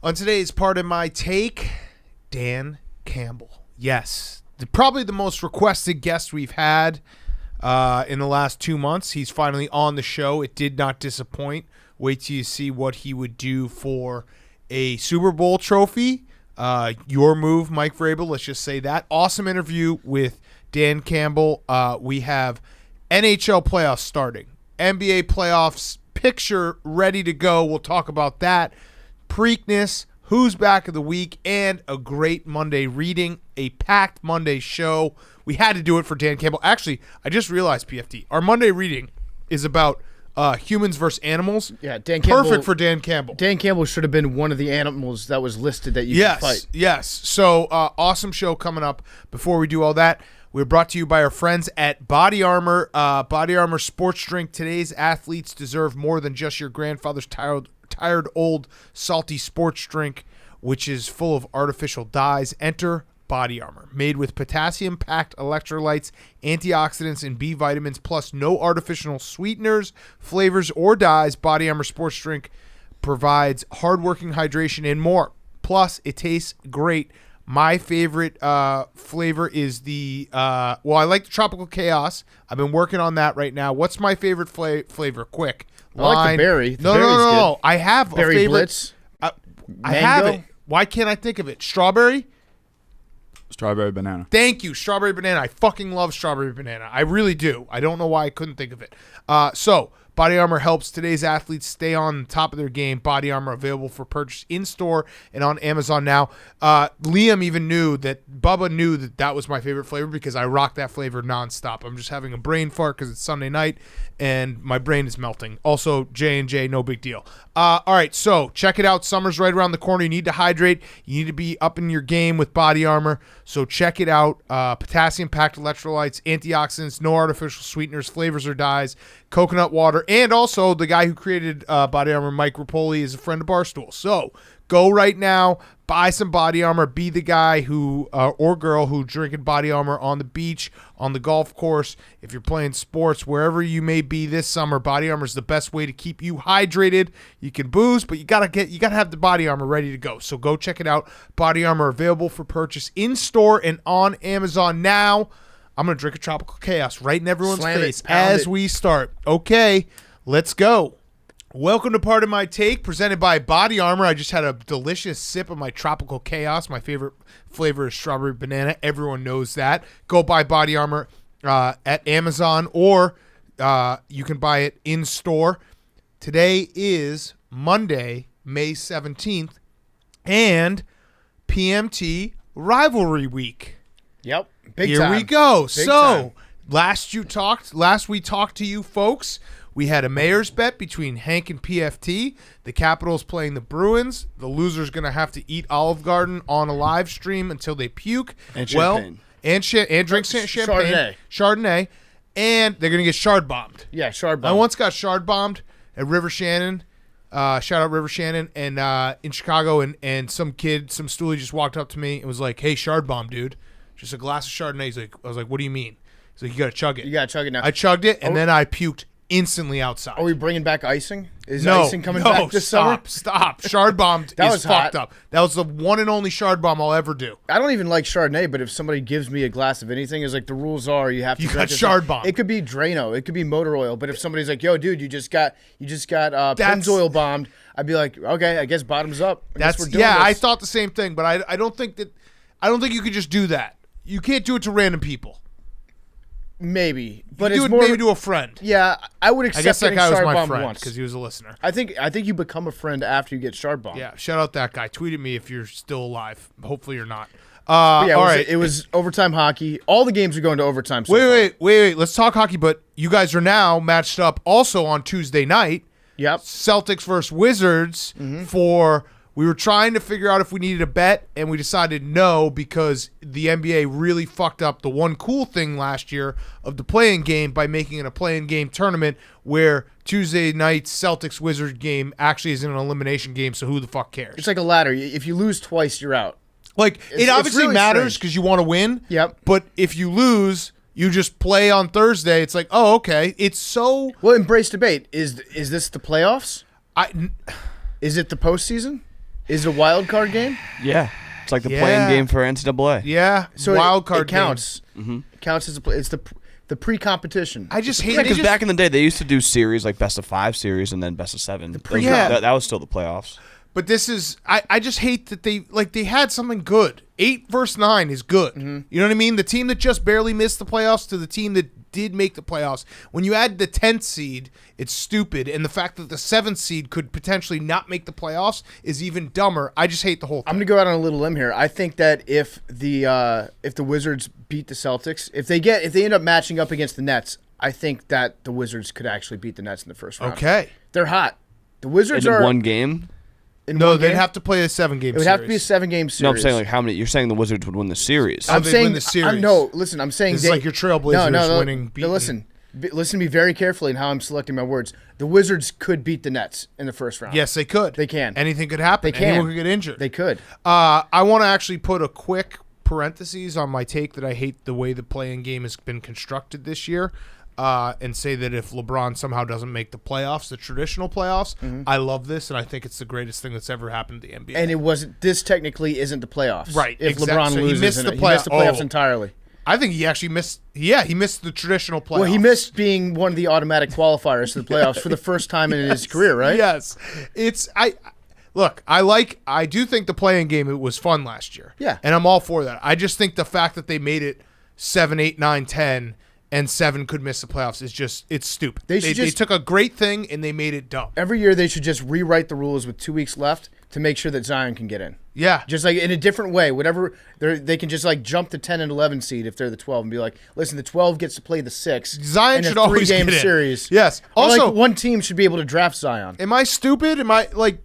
On today's part of my take, Dan Campbell. Yes, probably the most requested guest we've had in the last 2 months. He's finally on the show. It did not disappoint. Wait till you see what he would do for a Super Bowl trophy. Your move, Mike Vrabel, let's just say that. Awesome interview with Dan Campbell. We have NHL playoffs starting. NBA playoffs picture ready to go. We'll talk about that. Preakness, who's back of the week, and a great Monday reading, a packed Monday show. We had to do it for Dan Campbell. Actually, I just realized, PFT, our Monday reading is about humans versus animals. Yeah, Dan Campbell. Perfect for Dan Campbell. Dan Campbell should have been one of the animals that was listed that you could fight. Yes. So, awesome show coming up. Before we do all that, we're brought to you by our friends at Body Armor. Body Armor Sports Drink. Today's athletes deserve more than just your grandfather's tired old salty sports drink, which is full of artificial dyes. Enter Body Armor, made with potassium-packed electrolytes, antioxidants, and B vitamins, plus no artificial sweeteners, flavors, or dyes. Body Armor Sports Drink provides hard-working hydration and more. Plus, it tastes great. My favorite flavor is the I like the Tropical Chaos. I've been working on that right now. What's my favorite flavor? Quick. I like the berry. No. I have berry a favorite. Blitz. I have it. Why can't I think of it? Strawberry? Strawberry banana. Thank you. Strawberry banana. I fucking love strawberry banana. I really do. I don't know why I couldn't think of it. So, Body Armor helps today's athletes stay on top of their game. Body Armor available for purchase in-store and on Amazon now. Liam even knew that, Bubba knew that was my favorite flavor because I rock that flavor nonstop. I'm just having a brain fart because it's Sunday night and my brain is melting. Also, J&J, no big deal. All right, so check it out. Summer's right around the corner. You need to hydrate. You need to be up in your game with Body Armor. So check it out. Potassium-packed electrolytes, antioxidants, no artificial sweeteners, flavors, or dyes, coconut water, and also the guy who created Body Armor, Mike Rapoli, is a friend of Barstool. So go right now, buy some Body Armor, be the guy who or girl who drinking Body Armor on the beach, on the golf course, if you're playing sports, wherever you may be this summer. Body Armor is the best way to keep you hydrated. You can booze, but you gotta have the Body Armor ready to go. So go check it out. Body Armor available for purchase in store and on Amazon now. I'm going to drink a Tropical Chaos right in everyone's face as we start. Okay, let's go. Welcome to Part of My Take, presented by Body Armor. I just had a delicious sip of my Tropical Chaos. My favorite flavor is strawberry banana. Everyone knows that. Go buy Body Armor at Amazon, or you can buy it in store. Today is Monday, May 17th, and PMT Rivalry Week. Yep. Here we go. Big time. Last we talked to you folks. We had a mayor's bet between Hank and PFT. The Capitals playing the Bruins. The loser's going to have to eat Olive Garden on a live stream until they puke. And champagne. And drink champagne. Chardonnay. And they're going to get shard bombed. Yeah, shard bombed. I once got shard bombed at River Shannon. Shout out River Shannon. And in Chicago. And some kid, some stoolie just walked up to me and was like, "Hey, shard bomb, dude. Just a glass of Chardonnay." I was like, "What do you mean?" He's like, "You got to chug it." You got to chug it now. I chugged it, and then I puked instantly outside. Are we bringing back icing? Is icing coming back this summer? Stop. Shard bombed That is was fucked hot. up. That was the one and only shard bomb I'll ever do. I don't even like Chardonnay, but if somebody gives me a glass of anything, it's like the rules are you have to You drink got it. shard bombed. It could be Drano. It could be motor oil. But if somebody's like, "Yo, dude, you just got Pennzoil bombed," I'd be like, "Okay, I guess bottoms up. I guess we're doing this." I thought the same thing, but I don't think you could just do that. You can't do it to random people. Maybe, But but do it's it more maybe to a friend. Yeah, I would accept I guess that getting guy was shard my bombed friend once because he was a listener. I think you become a friend after you get shard bombed. Yeah, shout out that guy. Tweet at me if you're still alive. Hopefully you're not. Yeah, all right. It was overtime hockey. All the games are going to overtime. So Wait. Let's talk hockey. But you guys are now matched up also on Tuesday night. Yep. Celtics versus Wizards for. We were trying to figure out if we needed a bet, and we decided no because the NBA really fucked up the one cool thing last year of the play-in game by making it a play-in game tournament where Tuesday night's Celtics-Wizards game actually is an elimination game, so who the fuck cares? It's like a ladder. If you lose twice, you're out. Like, it obviously really matters strange. because you want to win. Yep. But if you lose, you just play on Thursday. It's like, oh, okay. It's so... Well, embrace debate. Is this the playoffs? I Is it the postseason? Is it a wild card game? Yeah. It's like the playing game for NCAA. Yeah. So wild card it counts. It counts as it's the pre-competition. I just hate because back in the day they used to do series like best of 5 series and then best of 7. That was still the playoffs. But this is I just hate that they had something good. 8 versus 9 is good. You know what I mean? The team that just barely missed the playoffs to the team that did make the playoffs. When you add the 10th seed, it's stupid, and the fact that the 7th seed could potentially not make the playoffs is even dumber. I just hate the whole thing. I'm gonna go out on a little limb here. I think that if the Wizards beat the Celtics, if they end up matching up against the Nets, I think that the Wizards could actually beat the Nets in the first round. Okay. They're hot. The Wizards in are one game. No, they'd have to play a 7-game series. It would have to be a 7-game series. No, I'm saying like how many? You're saying the Wizards would win the series. I'm saying win the series. Listen. I'm saying this is like your Trailblazers winning. No, listen to me very carefully in how I'm selecting my words. The Wizards could beat the Nets in the first round. Yes, they could. They can. Anything could happen. They can. Anyone could get injured. They could. I want to actually put a quick parentheses on my take that I hate the way the playing game has been constructed this year. And say that if LeBron somehow doesn't make the playoffs, the traditional playoffs, I love this, and I think it's the greatest thing that's ever happened to the NBA. And it wasn't. This technically isn't the playoffs, right? If LeBron loses, he missed the playoffs entirely. I think he actually missed. Yeah, he missed the traditional playoffs. Well, he missed being one of the automatic qualifiers to the playoffs for the first time in his career, right? Yes, I do think the playing game it was fun last year. Yeah, and I'm all for that. I just think the fact that they made it 7, 8, 9, 10. And 7 could miss the playoffs. It's stupid. They took a great thing and they made it dumb. Every year they should just rewrite the rules with 2 weeks left to make sure that Zion can get in. Yeah. Just like in a different way. Whatever they can just like jump the 10 and 11 seed if they're the 12 and be like, listen, the 12 gets to play the 6. Zion should always get in. 3-game series. Yes. Also, like one team should be able to draft Zion. Am I stupid? Am I like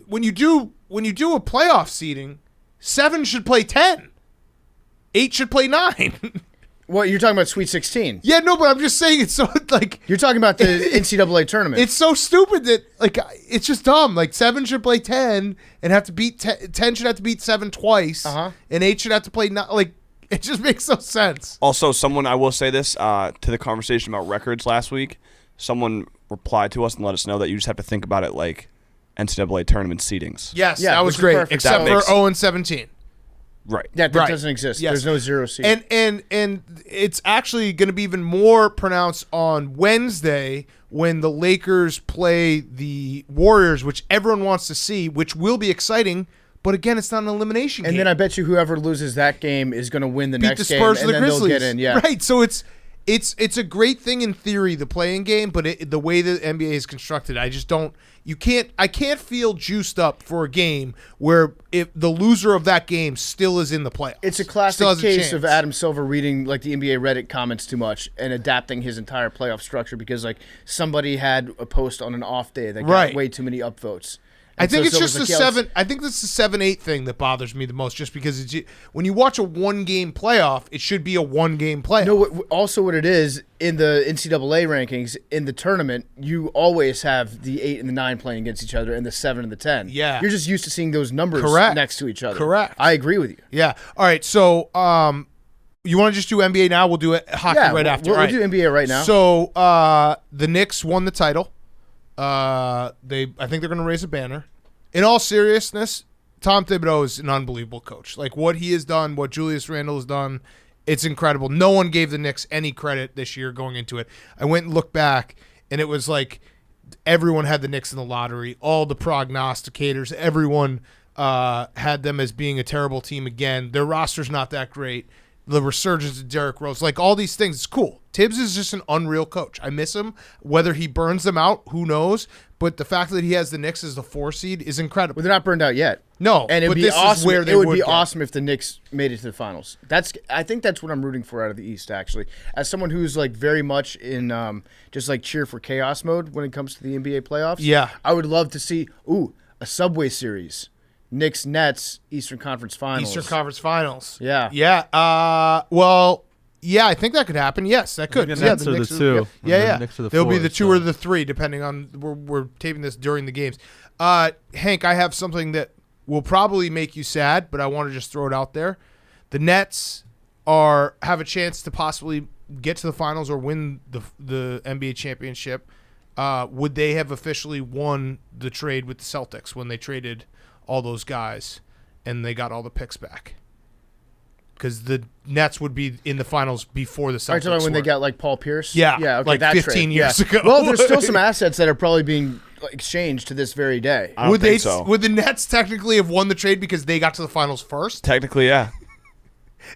when you do a playoff seeding, 7 should play 10. 8 should play 9. What, you're talking about Sweet 16? Yeah, no, but I'm just saying it's so, like... You're talking about the NCAA tournament. It's so stupid that, like, it's just dumb. Like, 7 should play 10 and have to beat... 10 should have to beat 7 twice. And 8 should have to play... Like, it just makes no sense. Also, I will say this, to the conversation about records last week, someone replied to us and let us know that you just have to think about it like NCAA tournament seedings. Yes, that was great, perfect. except for 0-17. Right. Yeah, that doesn't exist. Yes. There's no 0 seed. And it's actually going to be even more pronounced on Wednesday when the Lakers play the Warriors, which everyone wants to see, which will be exciting. But again, it's not an elimination game. And then I bet you whoever loses that game is going to win the next game, Spurs and or the then Grizzlies. they'll get in. Yeah. Right. So it's a great thing in theory, the playing game, but the way the NBA is constructed, I just don't. I can't feel juiced up for a game where if the loser of that game still is in the playoffs. It's a classic case of Adam Silver reading like the NBA Reddit comments too much and adapting his entire playoff structure because like somebody had a post on an off day that got way too many upvotes. I think it's just the 7. I think this is the 7-8 thing that bothers me the most, just because when you watch a 1-game playoff, it should be a 1-game playoff. No, also what it is in the NCAA rankings in the tournament, you always have the 8 and the 9 playing against each other, and the 7 and the 10. Yeah, you're just used to seeing those numbers next to each other. Correct. I agree with you. Yeah. All right. So, you want to just do NBA now? We'll do it hockey right after. We'll do NBA right now. So, the Knicks won the title. I think they're going to raise a banner. In all seriousness, Tom Thibodeau is an unbelievable coach. Like, what he has done, what Julius Randle has done, it's incredible. No one gave the Knicks any credit this year going into it. I went and looked back, and it was like everyone had the Knicks in the lottery. All the prognosticators, everyone had them as being a terrible team again. Their roster's not that great. The resurgence of Derrick Rose, like all these things, it's cool. Tibbs is just an unreal coach. I miss him. Whether he burns them out, who knows? But the fact that he has the Knicks as the 4 seed is incredible. Well, they're not burned out yet. No, and it would be awesome. It would be awesome if the Knicks made it to the finals. I think that's what I'm rooting for out of the East. Actually, as someone who's like very much in just like cheer for chaos mode when it comes to the NBA playoffs. Yeah, I would love to see a Subway Series. Knicks Nets Eastern Conference Finals. Yeah. Yeah. Well, yeah, I think that could happen. Yes, that could. The Nets are the 2. Yeah. The Knicks are the They'll 4, be the 2 or the 3, depending on we're taping this during the games. Hank, I have something that will probably make you sad, but I want to just throw it out there. The Nets have a chance to possibly get to the finals or win the NBA championship. Would they have officially won the trade with the Celtics when they traded all those guys, and they got all the picks back. Because the Nets would be in the finals before the Celtics. Are you talking about when were. they got like Paul Pierce? Yeah, okay, like that 15 trade. years ago. Well, there's still some assets that are probably being exchanged to this very day. I don't think so. Would the Nets technically have won the trade because they got to the finals first? Technically, yeah.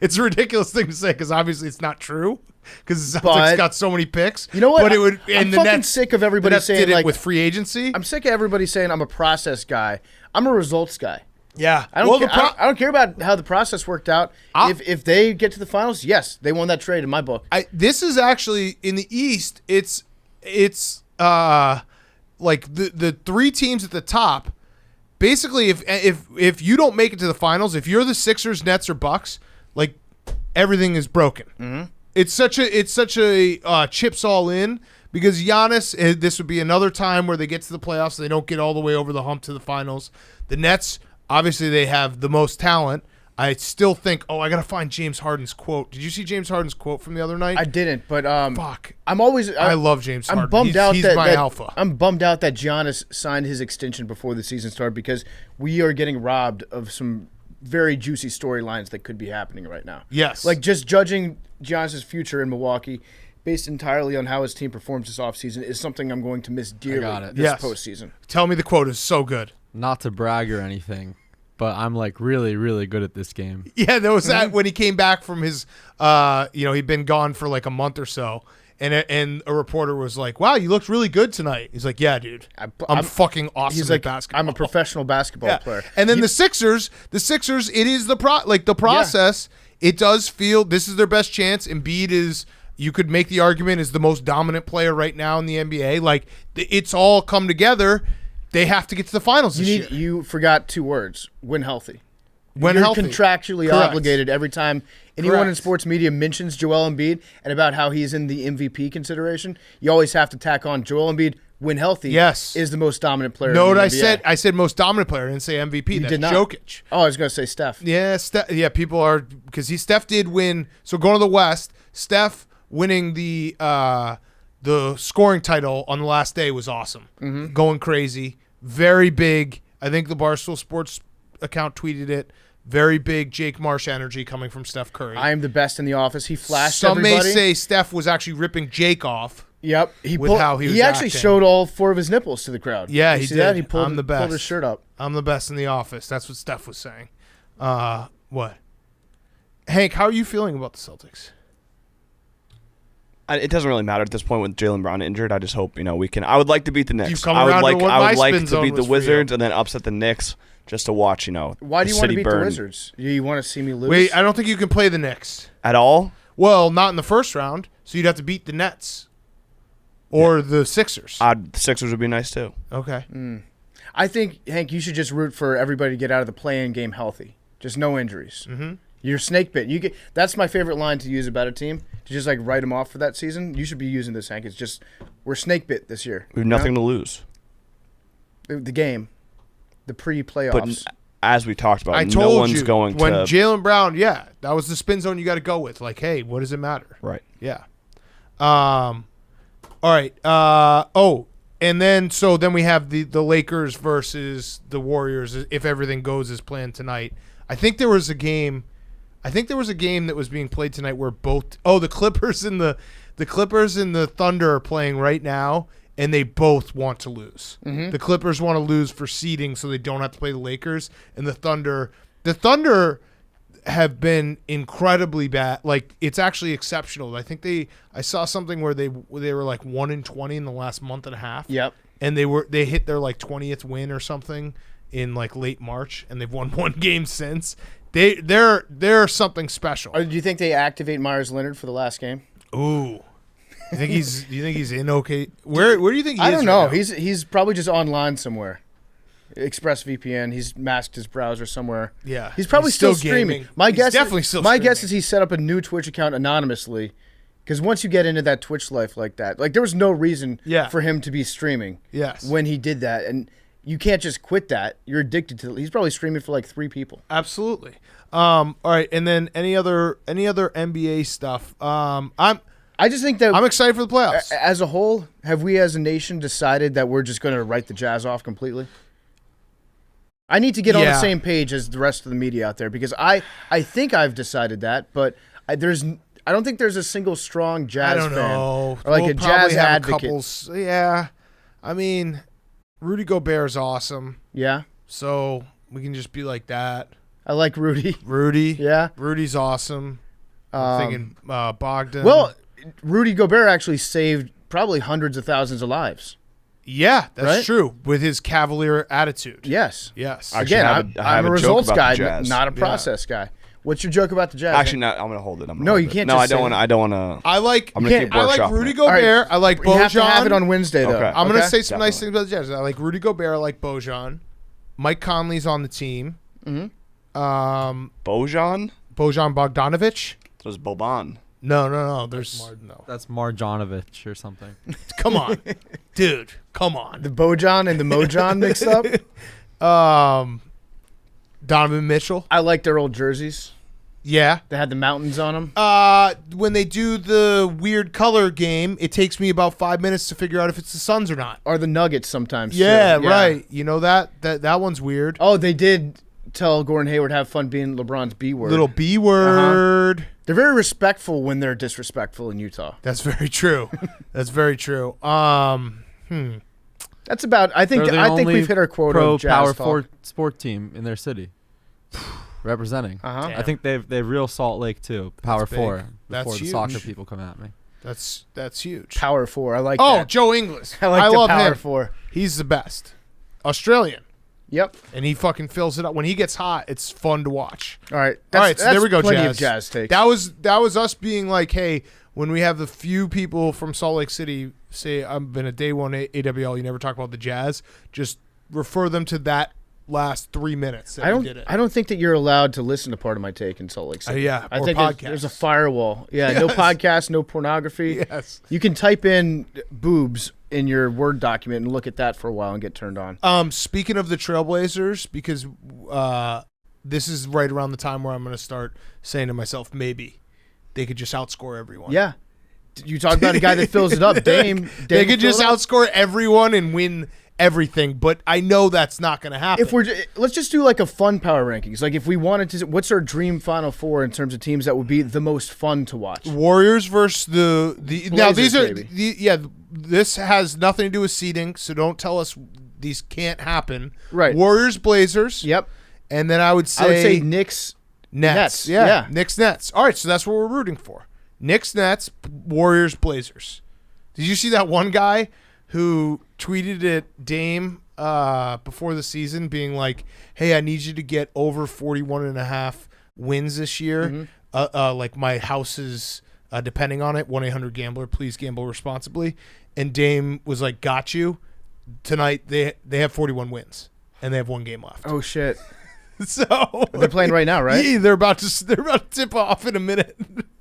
It's a ridiculous thing to say because obviously it's not true because the Celtics But- got so many picks. You know what? But it would. I'm And the fucking Nets, sick of the everybody Nets saying did it like with free agency. I'm sick of everybody saying I'm a process guy. I'm a results guy. Yeah, I don't, I don't care about how the process worked out. If they get to the finals, yes, they won that trade in my book. This is actually in the East. It's like the three teams at the top. Basically, if you don't make it to the finals, if you're the Sixers, Nets, or Bucks, like everything is broken. Mm-hmm. It's such a chips all in because Giannis. This would be another time where they get to the playoffs. They don't get all the way over the hump to the finals. The Nets. Obviously, they have the most talent. I still think, I got to find James Harden's quote. Did you see James Harden's quote from the other night? I didn't, but Fuck. I love James Harden. I'm bummed out he's that my alpha. I'm bummed out that Giannis signed his extension before the season started because we are getting robbed of some very juicy storylines that could be happening right now. Yes. Like just judging Giannis' future in Milwaukee based entirely on how his team performs this offseason is something I'm going to miss dearly this postseason. Tell me the quote is so good. Not to brag or anything, but I'm like really, really good at this game. Yeah, there was that when he came back from his, he'd been gone for like a month or so, and a reporter was like, "Wow, you looked really good tonight." He's like, "Yeah, dude, I'm fucking awesome He's at like, basketball. I'm a professional basketball player." And then the Sixers, it is the process. It does feel this is their best chance. Embiid is. You could make the argument is the most dominant player right now in the NBA. Like it's all come together. They have to get to the finals this year. You forgot two words: win healthy. When You're healthy. contractually Correct. obligated every time anyone in Correct. sports media mentions Joel Embiid and about how he's in the MVP consideration. You always have to tack on Joel Embiid. When healthy, Yes. is the most dominant player. No, in the what I NBA. said? I said most dominant player. I didn't say MVP. That's did not. Jokic. Oh, I was going to say Steph. Yeah, people are because Steph did win. So going to the West, Steph winning the scoring title on the last day was awesome. Mm-hmm. Going crazy, very big. I think the Barstool Sports account tweeted it. Very big Jake Marsh energy coming from Steph Curry. I am the best in the office. He flashed Some everybody. may say Steph was actually ripping Jake off. Yep, how he was actually acting. showed all four of his nipples to the crowd. Yeah, You he see did. That? He pulled, I'm the best. pulled his shirt up. I'm the best in the office. That's what Steph was saying. What? Hank, how are you feeling about the Celtics? It doesn't really matter at this point with Jaylen Brown injured. I just hope we can. I would like to beat the Knicks. You've come I would around to like what I my would like spin to zone beat the was for you. Wizards and then upset the Knicks just to watch. Why do you want to city beat burn. the Wizards? You want to see me lose? Wait, I don't think you can play the Knicks. At all? Well, not in the first round, so you'd have to beat the Nets or the Sixers. The Sixers would be nice too. Okay. I think, Hank, you should just root for everybody to get out of the play-in game healthy. Just no injuries. Mm-hmm. You're snake bit. That's my favorite line to use about a team, to just like write them off for that season. You should be using this, Hank. It's just, we're snake bit this year. We have nothing to lose. The game. The pre-playoffs. But as we talked about, I no told one's you going when to. Jaylen Brown, that was the spin zone you got to go with. Like, hey, what does it matter? Right. Yeah. All right. And then we have the Lakers versus the Warriors if everything goes as planned tonight. I think there was a game that was being played tonight where the Clippers and the Thunder are playing right now, and they both want to lose. Mm-hmm. The Clippers want to lose for seeding so they don't have to play the Lakers, and the Thunder have been incredibly bad. Like, it's actually exceptional. I think I saw something where they were like 1-20 in the last month and a half. Yep. And they hit their like 20th win or something in like late March, and they've won one game since. They're something special. Do you think they activate Myers Leonard for the last game? Ooh. Do you think he's in okay? Where do you think he is? I don't know. right now? He's probably just online somewhere. ExpressVPN. He's masked his browser somewhere. Yeah. He's probably still streaming. gaming. My He's guess definitely still My streaming. guess is he set up a new Twitch account anonymously, because once you get into that Twitch life like that, like there was no reason for him to be streaming. Yes. When he did that, and you can't just quit that. You're addicted to it. He's probably streaming for like 3 people. Absolutely. All right, and then any other NBA stuff? I just think that I'm excited for the playoffs. as a whole, have we as a nation decided that we're just going to write the Jazz off completely? I need to get on the Yeah. same page as the rest of the media out there because I think I've decided that, but I don't think there's a single strong Jazz I don't fan know. or like We'll a probably Jazz have advocate. Yeah. I mean, Rudy Gobert's awesome. Yeah, So we can just be like that. I like Rudy. Rudy. Yeah. Rudy's awesome. I'm thinking Bogdan. Well, Rudy Gobert actually saved probably hundreds of thousands of lives. yeah, that's Right? true. With his cavalier attitude. Yes. Yes. Actually, Again, I have I'm a a joke results about the guy, Jazz. not a process guy. What's your joke about the Jazz? Actually, not. I'm gonna hold it. No, you can't No, just I don't say want. that. I don't want to. I like. I'm gonna can't- keep I like workshopping Rudy it. Gobert. All right. I like You have to Bojan. have it on Wednesday, though. Okay. I'm gonna Okay? say some nice things about the Jazz. I like Rudy Gobert. I like Bojan. Mike Conley's on the team. Mm-hmm. Bojan. Bojan Bogdanovic. That was Boban. No. There's no. That's Marjanovic or something. Come on, dude. Come on. The Bojan and the Mojan mixed up. Donovan Mitchell. I like their old jerseys. Yeah. They had the mountains on them. When they do the weird color game, it takes me about 5 minutes to figure out if it's the Suns or not. Or the Nuggets sometimes. Yeah, too. right. You know that one's weird. Oh, they did tell Gordon Hayward have fun being LeBron's B word. Little B word. They're very respectful when they're disrespectful in Utah. That's very true. That's very true. That's about. I think we've hit our quota pro of Jazz power talk. four sport team in their city, representing. Uh-huh. Damn. I think they've real Salt Lake too. Power big. four. That's Before the huge. soccer people come at me. That's huge. Power four. I like Oh, that. Joe Ingles. I like the love power him. four. He's the best. Australian. Yep. And he fucking fills it up. When he gets hot, it's fun to watch. All right. All right, so there we go, plenty Jazz. of Jazz takes. That was us being like, hey, when we have the few people from Salt Lake City say, I've been a day one AWL, you never talk about the Jazz, just refer them to that last 3 minutes that we did it. I don't think that you're allowed to listen to part of my take in Salt Lake City. Yeah, I or think podcasts. there's a firewall. Yeah, no Yes. podcast, no pornography. Yes. You can type in boobs in your Word document and look at that for a while and get turned on. Speaking of the Trailblazers, because this is right around the time where I'm going to start saying to myself, maybe they could just outscore everyone. Yeah. You talk about a guy that fills it up, Dame. They could fill just it up. outscore everyone and win everything, but I know that's not going to happen. If let's just do like a fun power rankings. Like if we wanted to, what's our dream Final Four in terms of teams that would be the most fun to watch? Warriors versus the now these Blazers, are this has nothing to do with seeding, so don't tell us these can't happen. Right. Warriors, Blazers. Yep. And then I would say Knicks. Nets. Yeah. Yeah. Knicks, Nets. All right, so that's what we're rooting for. Knicks, Nets, Warriors, Blazers. Did you see that one guy who tweeted at Dame before the season being like, hey, I need you to get over 41.5 wins this year. Mm-hmm. Like my house is depending on it. 1-800-GAMBLER. Please gamble responsibly. And Dame was like, got you. Tonight they have 41 wins and they have one game left. Oh shit. So They're playing right now, right? Yeah, they're about to tip off in a minute.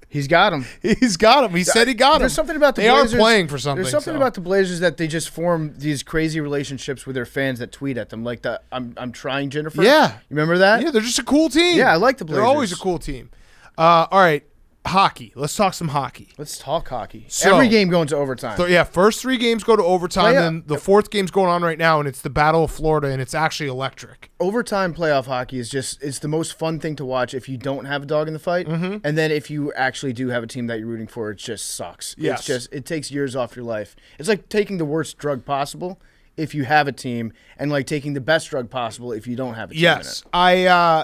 He's got him. He's got him. He said he got him. There's something about the they Blazers. are playing for something. There's something so. about the Blazers that they just form these crazy relationships with their fans that tweet at them, like the I'm trying Jennifer. Yeah. You remember that? Yeah, they're just a cool team. Yeah, I like the Blazers. They're always a cool team. All right, hockey. Let's talk some hockey. Let's talk hockey. So- Every game going to overtime. So yeah, first 3 games go to overtime, Play- then the 4th game's going on right now, and it's the Battle of Florida, and it's actually electric. Overtime playoff hockey is it's the most fun thing to watch if you don't have a dog in the fight, and then if you actually do have a team that you're rooting for, it just sucks. Yes. It takes years off your life. It's like taking the worst drug possible if you have a team, and like taking the best drug possible if you don't have a team. Yes,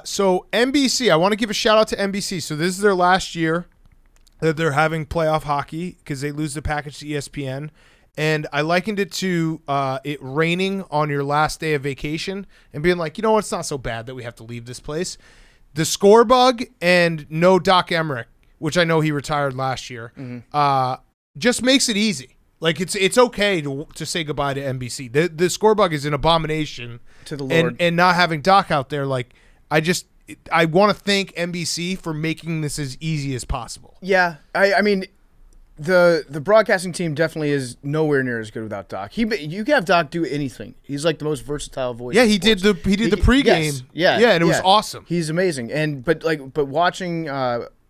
so NBC. I want to give a shout out to NBC. So this is their last year that they're having playoff hockey because they lose the package to ESPN. And I likened it to it raining on your last day of vacation and being like, you know what, it's not so bad that we have to leave this place. The score bug and no Doc Emmerich, which I know he retired last year, just makes it easy. Like it's okay to say goodbye to NBC. The score bug is an abomination To the Lord. and not having Doc out there. Like I want to thank NBC for making this as easy as possible. Yeah, I mean, the broadcasting team definitely is nowhere near as good without Doc. You can have Doc do anything. He's like the most versatile voice. Yeah, in he did sports. the pregame. Yes, yeah, and it was awesome. He's amazing. But watching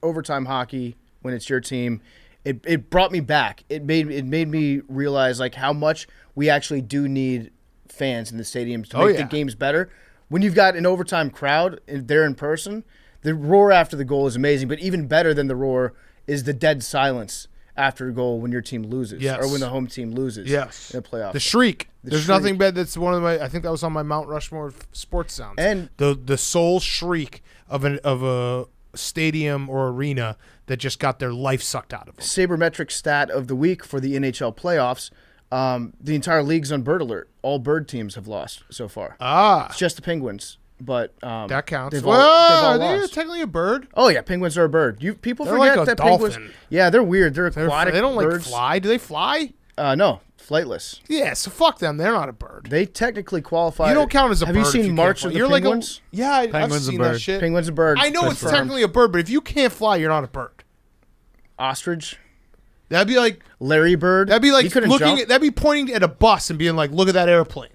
overtime hockey when it's your team, it brought me back. It made me realize like how much we actually do need fans in the stadiums to make the games better. when you've got an overtime crowd there in person, the roar after the goal is amazing. But even better than the roar is the dead silence after a goal when your team loses, Yes. or when the home team loses. Yes. In a playoff. The shriek. There's shriek. nothing better. That's one of my. I think that was on my Mount Rushmore of sports sounds. And the soul shriek of a stadium or arena that just got their life sucked out of them. sabermetric stat of the week for the NHL playoffs. The entire league's on bird alert. All bird teams have lost so far. It's just the Penguins, but That counts. They've Well, all are they lost. technically a bird? Oh yeah, penguins are a bird. People They're forget like a that penguins. dolphin. Yeah, they're weird. They're aquatic. They don't birds. like fly. Do they fly? No, flightless. Yeah, so fuck them. They're not a bird. They technically qualify. You don't count as a Have bird. you seen if March can't of fly. the You're Penguins? Like I've Penguin's a seen that bird. shit. Penguins a bird. I know it's Confirmed. technically a bird, but if you can't fly, you're not a bird. Ostrich. That'd be like Larry Bird. that'd be He like couldn't looking. jump. That'd be pointing at a bus and being like, "Look at that airplane."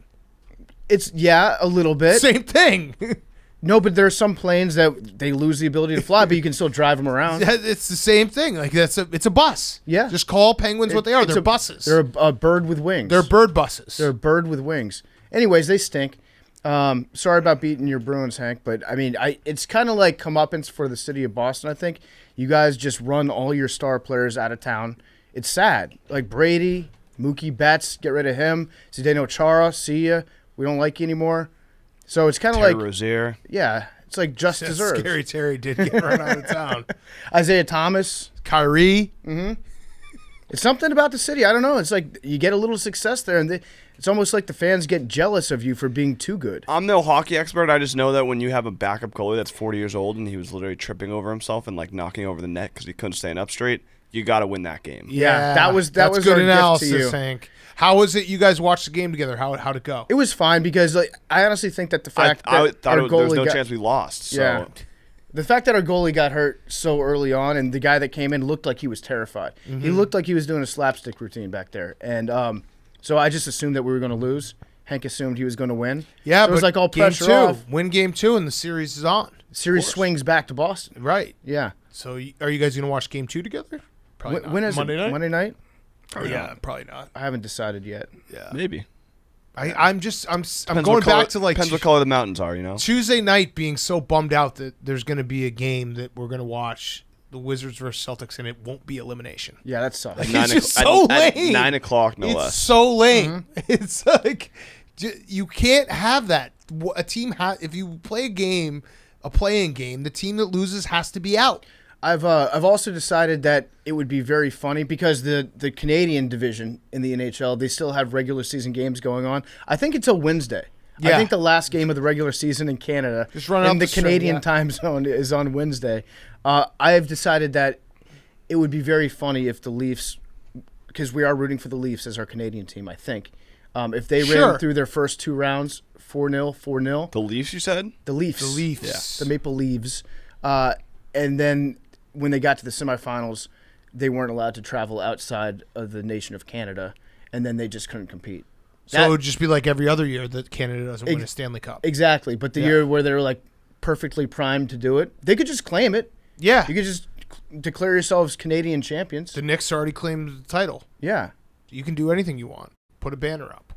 It's a little bit. Same thing. No, but there are some planes that they lose the ability to fly, but you can still drive them around. It's the same thing. Like it's a bus. Yeah. Just call penguins what they are. It's They're a- buses. They're a bird with wings. They're bird buses. They're a bird with wings. Anyways, they stink. Sorry about beating your Bruins, Hank, but I mean, it's kind of like comeuppance for the city of Boston. I think you guys just run all your star players out of town. It's sad. Like Brady, Mookie Betts, get rid of him. Zdeno Chara, see ya. We don't like you anymore. So it's kind of Terry like, Rozier. yeah, it's like just That deserved. Scary Terry did get run out of town. Isaiah Thomas. Kyrie. It's something about the city. I don't know. It's like you get a little success there, and it's almost like the fans get jealous of you for being too good. I'm no hockey expert. I just know that when you have a backup goalie that's 40 years old and he was literally tripping over himself and like knocking over the net because he couldn't stand up straight, you got to win that game. Yeah, that was that's our good gift to analysis, you. Hank. How was it? You guys watched the game together. How'd it go? It was fine because like I honestly think that the I fact thought that our there was goalie no got, chance we lost. So. Yeah. The fact that our goalie got hurt so early on, and the guy that came in looked like he was terrified. He looked like he was doing a slapstick routine back there, and so I just assumed that we were going to lose. Hank assumed he was going to win. Yeah, so it was but like all game pressure two. off. Win game 2, and the series is on. Series swings back to Boston. Right. Yeah. So are you guys going to watch game 2 together? Probably not. When is Monday it? night? Monday night? Oh, yeah, probably not. I haven't decided yet. Yeah. Maybe. I'm Depends going what color, back to like depends what color the mountains are, you know? Tuesday night being so bummed out that there's going to be a game that we're going to watch, the Wizards versus Celtics, and it won't be elimination. Yeah, that sucks. It's Nine just o'clock- so at lame. 9 o'clock, no It's less. so lame. It's like you can't have that. A team if you play a playing game, the team that loses has to be out. I've also decided that it would be very funny because the Canadian division in the NHL, they still have regular season games going on. I think until Wednesday. I Yeah. think the last game of the regular season in Canada Just run out in the the string, Canadian yeah. time zone is on Wednesday. I have decided that it would be very funny if the Leafs, because we are rooting for the Leafs as our Canadian team, I think, if they Sure. ran through their first 2 rounds 4-0, 4-0. The Leafs, you said? The Leafs. The Leafs. The Maple Leaves. And then when they got to the semifinals, they weren't allowed to travel outside of the nation of Canada, and then they just couldn't compete. So it would just be like every other year that Canada doesn't win a Ex- Stanley Cup. Exactly. But the year where they're like perfectly primed to do it, they could just claim it. Yeah. You could just declare yourselves Canadian champions. The Knicks already claimed the title. Yeah. You can do anything you want. Put a banner up.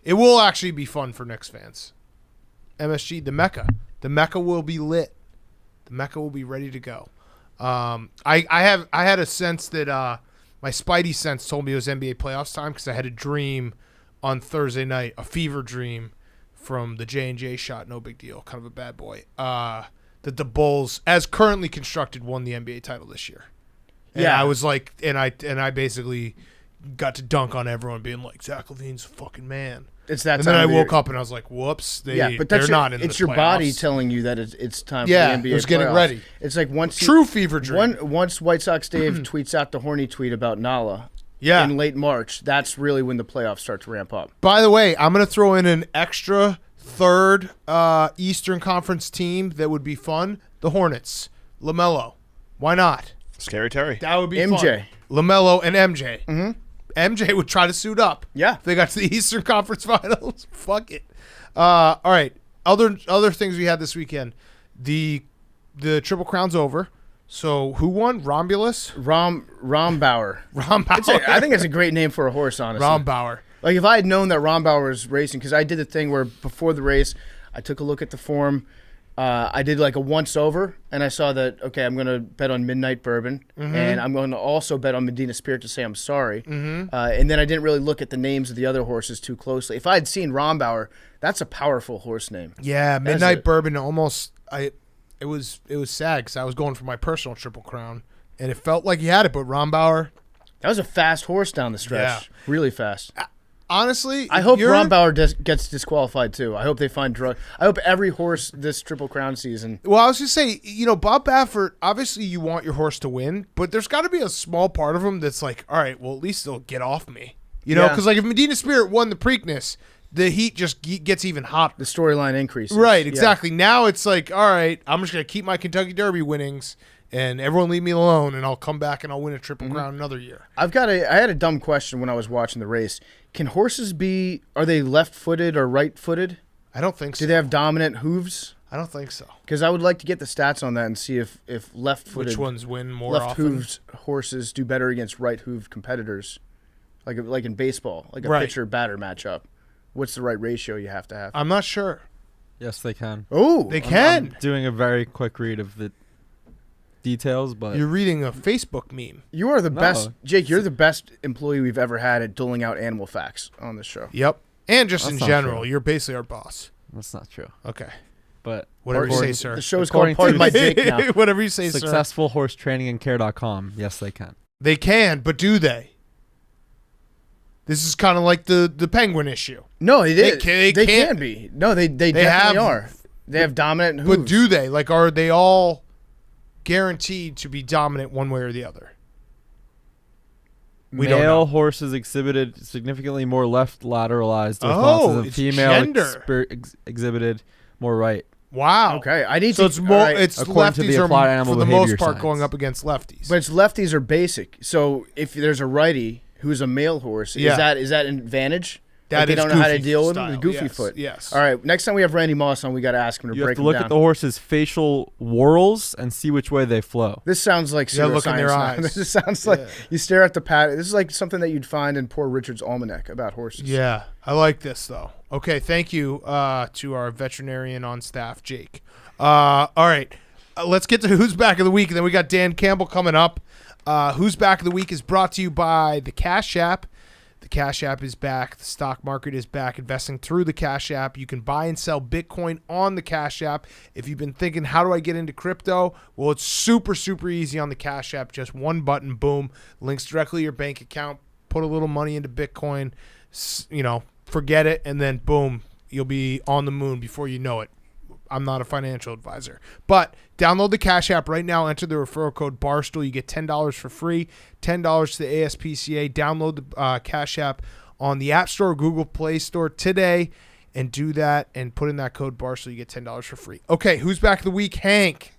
It will actually be fun for Knicks fans. MSG, the Mecca. The Mecca will be lit. The Mecca will be ready to go. I had a sense that my spidey sense told me it was NBA playoffs time because I had a dream on Thursday night, a fever dream from the J&J shot, no big deal, kind of a bad boy, that the Bulls, as currently constructed, won the NBA title this year. And Yeah. I was like, and I basically got to dunk on everyone being like, Zach LaVine's a fucking man. It's that And time then I of the woke year. up and I was like, whoops, But they're that's not in it's the your body playoffs. telling you that it's time Yeah, for the NBA it was getting playoffs. ready. It's like once True fever dream. Once White Sox Dave tweets out the horny tweet about Nala Yeah. in late March, that's really when the playoffs start to ramp up. By the way, I'm going to throw in an extra third Eastern Conference team that would be fun. The Hornets. LaMelo. Why not? Scary Terry. That would be MJ. fun. LaMelo and MJ. Mm-hmm. MJ would try to suit up. Yeah. If they got to the Eastern Conference Finals. Fuck it. All right. Other things we had this weekend. The Triple Crown's over. So who won? Rombulus? Rombauer. Rombauer. I think it's a great name for a horse, honestly. Rombauer. Like if I had known that Rombauer was racing, because I did the thing where before the race, I took a look at the form. I did like a once over, and I saw that, okay, I'm going to bet on Midnight Bourbon, and I'm going to also bet on Medina Spirit to say I'm sorry. And then I didn't really look at the names of the other horses too closely. If I had seen Rombauer, that's a powerful horse name. Yeah, Midnight Bourbon almost. It was sad because I was going for my personal Triple Crown, and it felt like he had it, but Rombauer. That was a fast horse down the stretch. Yeah. Really fast. Honestly, I hope Rombauer gets disqualified too. I hope they find drug. I hope every horse this Triple Crown season. Well, I was just say, Bob Baffert. Obviously, you want your horse to win, but there's got to be a small part of him that's like, all right, well, at least they'll get off me. Because like if Medina Spirit won the Preakness, the heat just gets even hotter. The storyline increases. Right, exactly. Yeah. Now it's like, all right, I'm just gonna keep my Kentucky Derby winnings. And everyone leave me alone, and I'll come back and I'll win a Triple Crown another year. I had a dumb question when I was watching the race. Can horses are they left-footed or right-footed? I don't think so. Do they have dominant hooves? I don't think so. Because I would like to get the stats on that and see if left-footed, which ones win more often. Left-hooved horses do better against right-hooved competitors, like in baseball, like a pitcher-batter matchup. What's the right ratio you have to have? I'm not sure. Yes, they can. Oh, they can. I'm doing a very quick read of the details, but you're reading a Facebook meme. You are the best, Jake. You're the best employee we've ever had at doling out animal facts on this show. Yep, and just That's in not general, true. you're basically our boss. That's not true. Okay, but whatever you say, sir. The show's called According Pardon to My Jake now. Whatever you say, sir. SuccessfulHorseTrainingandCare.com. Yes, they can. They can, but do they? This is kind of like the Penguin issue. No, they can't can be. No, they definitely are. They have dominant hooves. But do they? Like, are they all guaranteed to be dominant one way or the other? We don't know. Male horses exhibited significantly more left lateralized responses, and it's female gender. Exhibited more right. Wow. Okay, I need so to. it's more. Right. It's According to the lefties applied are animal for the behavior most part science. going up against lefties. But it's lefties are basic. So if there's a righty who's a male horse, is that an advantage? That they is don't know how to goofy deal with style. him. The goofy Yes, foot. yes. All right. Next time we have Randy Moss on, we got to ask him to You break have to him look down. at the horse's facial whorls and see which way they flow. This sounds like Yeah, look in their pseudoscience now. eyes. This sounds like you stare at the pattern. This is like something that you'd find in Poor Richard's Almanac about horses. Yeah, I like this though. Okay, thank you to our veterinarian on staff, Jake. All right, let's get to Who's Back of the Week, and then we got Dan Campbell coming up. Who's Back of the Week is brought to you by the Cash App. The Cash App is back. The stock market is back. Investing through the Cash App. You can buy and sell Bitcoin on the Cash App. If you've been thinking, how do I get into crypto? Well, it's super, super easy on the Cash App. Just one button, boom, links directly to your bank account. Put a little money into Bitcoin, forget it, and then boom, you'll be on the moon before you know it. I'm not a financial advisor. But download the Cash App right now. Enter the referral code Barstool. You get $10 for free, $10 to the ASPCA. Download the Cash App on the App Store or Google Play Store today and do that and put in that code Barstool. You get $10 for free. Okay, Who's Back of the Week? Hank.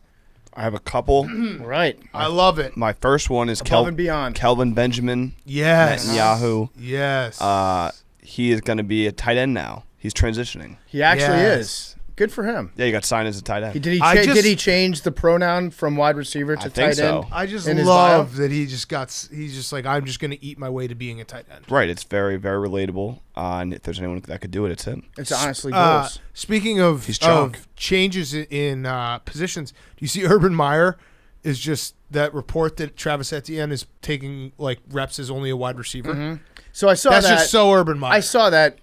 I have a couple. Right. I love it. My first one is Above and beyond. Kelvin Benjamin. Yes. Netanyahu. Yes. He is going to be a tight end now. He's transitioning. He actually Yes. is. Good for him. Yeah, he got signed as a tight end. Did he change the pronoun from wide receiver to I think tight so. end? I just in his love that he's just like, I'm just going to eat my way to being a tight end. Right. It's very, very relatable. And if there's anyone that could do it, it's him. It's honestly goals. Speaking of He's chalk. changes in positions, do you see Urban Meyer is just that report that Travis Etienne is taking like reps as only a wide receiver? Mm-hmm. So I saw That's that. just so Urban Meyer. I saw that.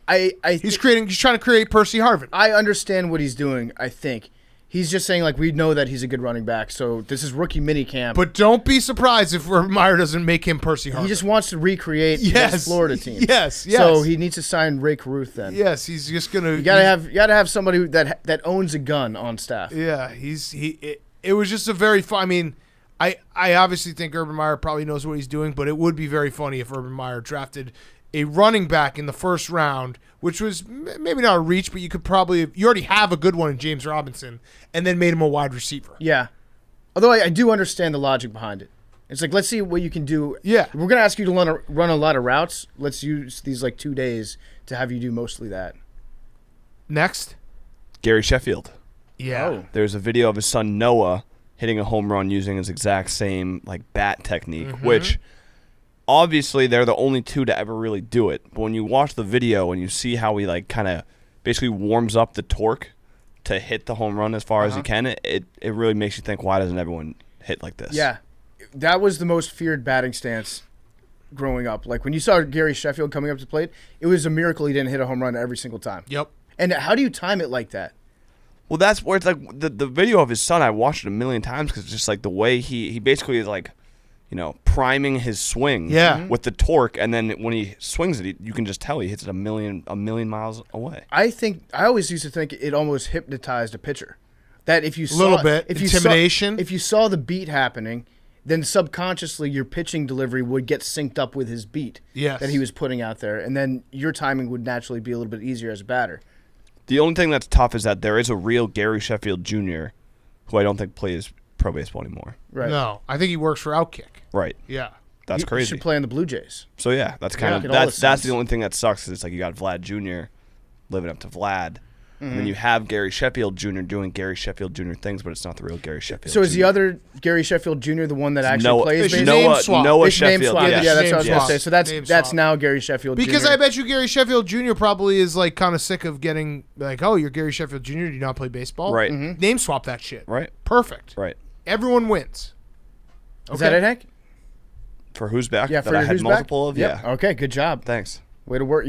He's trying to create Percy Harvin. I understand what he's doing. I think he's just saying like we know that he's a good running back. So this is rookie mini camp. But don't be surprised if Urban Meyer doesn't make him Percy Harvin. He just wants to recreate his Florida team. Yes. So he needs to sign Ray Caruth then. Yes, he's just gonna. You gotta have somebody that owns a gun on staff. Yeah, it was just a very fun. I mean, I obviously think Urban Meyer probably knows what he's doing, but it would be very funny if Urban Meyer drafted a running back in the first round, which was maybe not a reach, but you already have a good one in James Robinson, and then made him a wide receiver. Yeah. Although I do understand the logic behind it. It's like, let's see what you can do. Yeah. We're going to ask you to run a lot of routes. Let's use these like 2 days to have you do mostly that. Next. Gary Sheffield. Yeah. Oh. There's a video of his son Noah hitting a home run using his exact same like bat technique, which obviously they're the only two to ever really do it. But when you watch the video and you see how he like kind of basically warms up the torque to hit the home run as far as he can, it really makes you think, why doesn't everyone hit like this? Yeah. That was the most feared batting stance growing up. Like when you saw Gary Sheffield coming up to the plate, it was a miracle he didn't hit a home run every single time. Yep. And how do you time it like that? Well, that's where it's like the video of his son, I watched it a million times because it's just like the way he basically is like, priming his swing with the torque, and then when he swings it, you can just tell he hits it a million miles away. I always used to think it almost hypnotized a pitcher. That if you saw little bit intimidation, if you saw the beat happening, then subconsciously your pitching delivery would get synced up with his beat that he was putting out there, and then your timing would naturally be a little bit easier as a batter. The only thing that's tough is that there is a real Gary Sheffield Jr. who I don't think plays pro baseball anymore. Right. No, I think he works for Outkick. Right. Yeah. That's crazy. He should play on the Blue Jays. So yeah, that's kind of that's the only thing that sucks. Is it's like you got Vlad Jr. living up to Vlad, and then you have Gary Sheffield Jr. doing Gary Sheffield Jr. things, but it's not the real Gary Sheffield. So is Jr. the other Gary Sheffield Jr. the one that actually plays baseball? Noah It's name Sheffield. swap. Yes. Yeah, that's what I was Name going to say. swap. So Name that's swap. now Gary Sheffield Jr. Because I bet you Gary Sheffield Jr. probably is like kind of sick of getting like, oh, you're Gary Sheffield Jr. Do you not play baseball? Right. Name swap that shit. Right. Perfect. Right. Everyone wins. Is that it, Hank? For who's back? Yeah, for that I your had who's multiple back? of. Yep. Yeah. Okay, good job. Thanks. Way to work.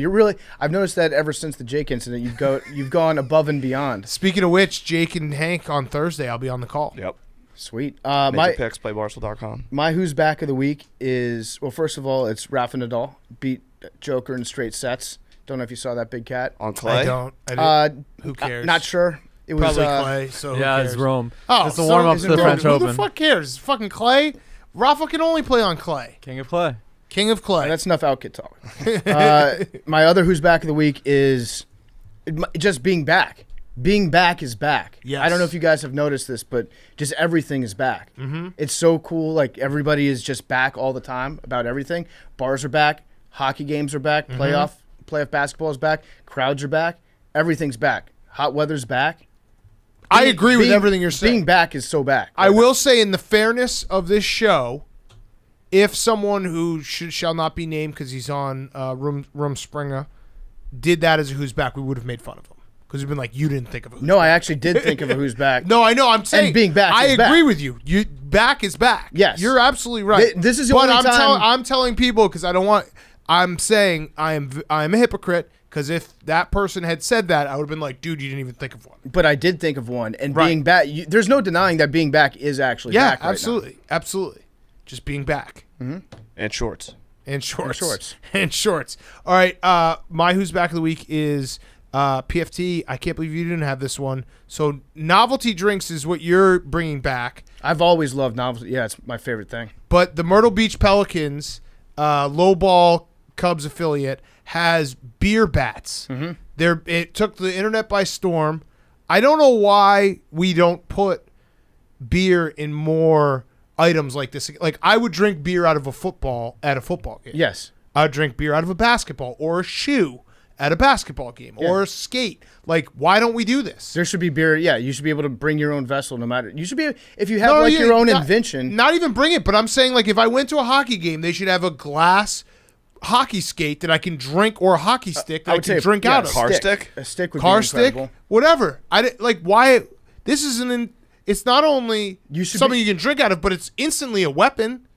I've noticed that ever since the Jake incident, you've gone above and beyond. Speaking of which, Jake and Hank on Thursday, I'll be on the call. Yep. Sweet. Make your picks. Play Barstool.com. My who's back of the week is, well, first of all, it's Rafa Nadal. Beat Joker in straight sets. Don't know if you saw that, Big Cat. On clay. I don't. Who cares? Not sure. It was Probably Clay. So who Yeah, cares? it's Rome. Oh, it's the warm up to the Rome. French Who Open. the fuck cares? Fucking Clay. Rafa can only play on clay. King of play. King of clay. That's enough Outkick talk. My other who's back of the week is just being back. Being back is back. Yes. I don't know if you guys have noticed this, but just everything is back. Mm-hmm. It's so cool. Like everybody is just back all the time about everything. Bars are back. Hockey games are back. Playoff basketball is back. Crowds are back. Everything's back. Hot weather's back. I agree with everything you're saying. Being back is so back. I will say, in the fairness of this show, if someone who shall not be named because he's on Room Springer did that as a who's back, we would have made fun of him because we've been like, you didn't think of a who's No, back. I actually did think of a who's back. No, I know. I'm saying And being back I is agree back. with you. You back is back. Yes. You're absolutely right. This is the but only time. I'm telling people because I don't want. I'm saying I'm a hypocrite because if that person had said that, I would have been like, dude, you didn't even think of one. But I did think of one, and Right. being back. There's no denying that being back is actually back. Right absolutely, absolutely. Just being back. And shorts. And shorts. And shorts. And shorts. All right. My who's back of the week is PFT. I can't believe you didn't have this one. So novelty drinks is what you're bringing back. now. I've always loved novelty. Yeah, it's my favorite thing. But the Myrtle Beach Pelicans, low ball Cubs affiliate, has beer bats. Mm-hmm. It took the internet by storm. I don't know why we don't put beer in more items like this. Like I would drink beer out of a football at a football game. Yes. I would drink beer out of a basketball or a shoe at a basketball game or a skate. Like, why don't we do this? There should be beer. Yeah, you should be able to bring your own vessel no matter. You should be, if you have your own invention. Not even bring it, but I'm saying like if I went to a hockey game, they should have a glass hockey skate that I can drink or a hockey stick that I can drink out of. Car stick? A stick would Car be stick, incredible. whatever. Why? This isn't. It's not only something you can drink out of, but it's instantly a weapon,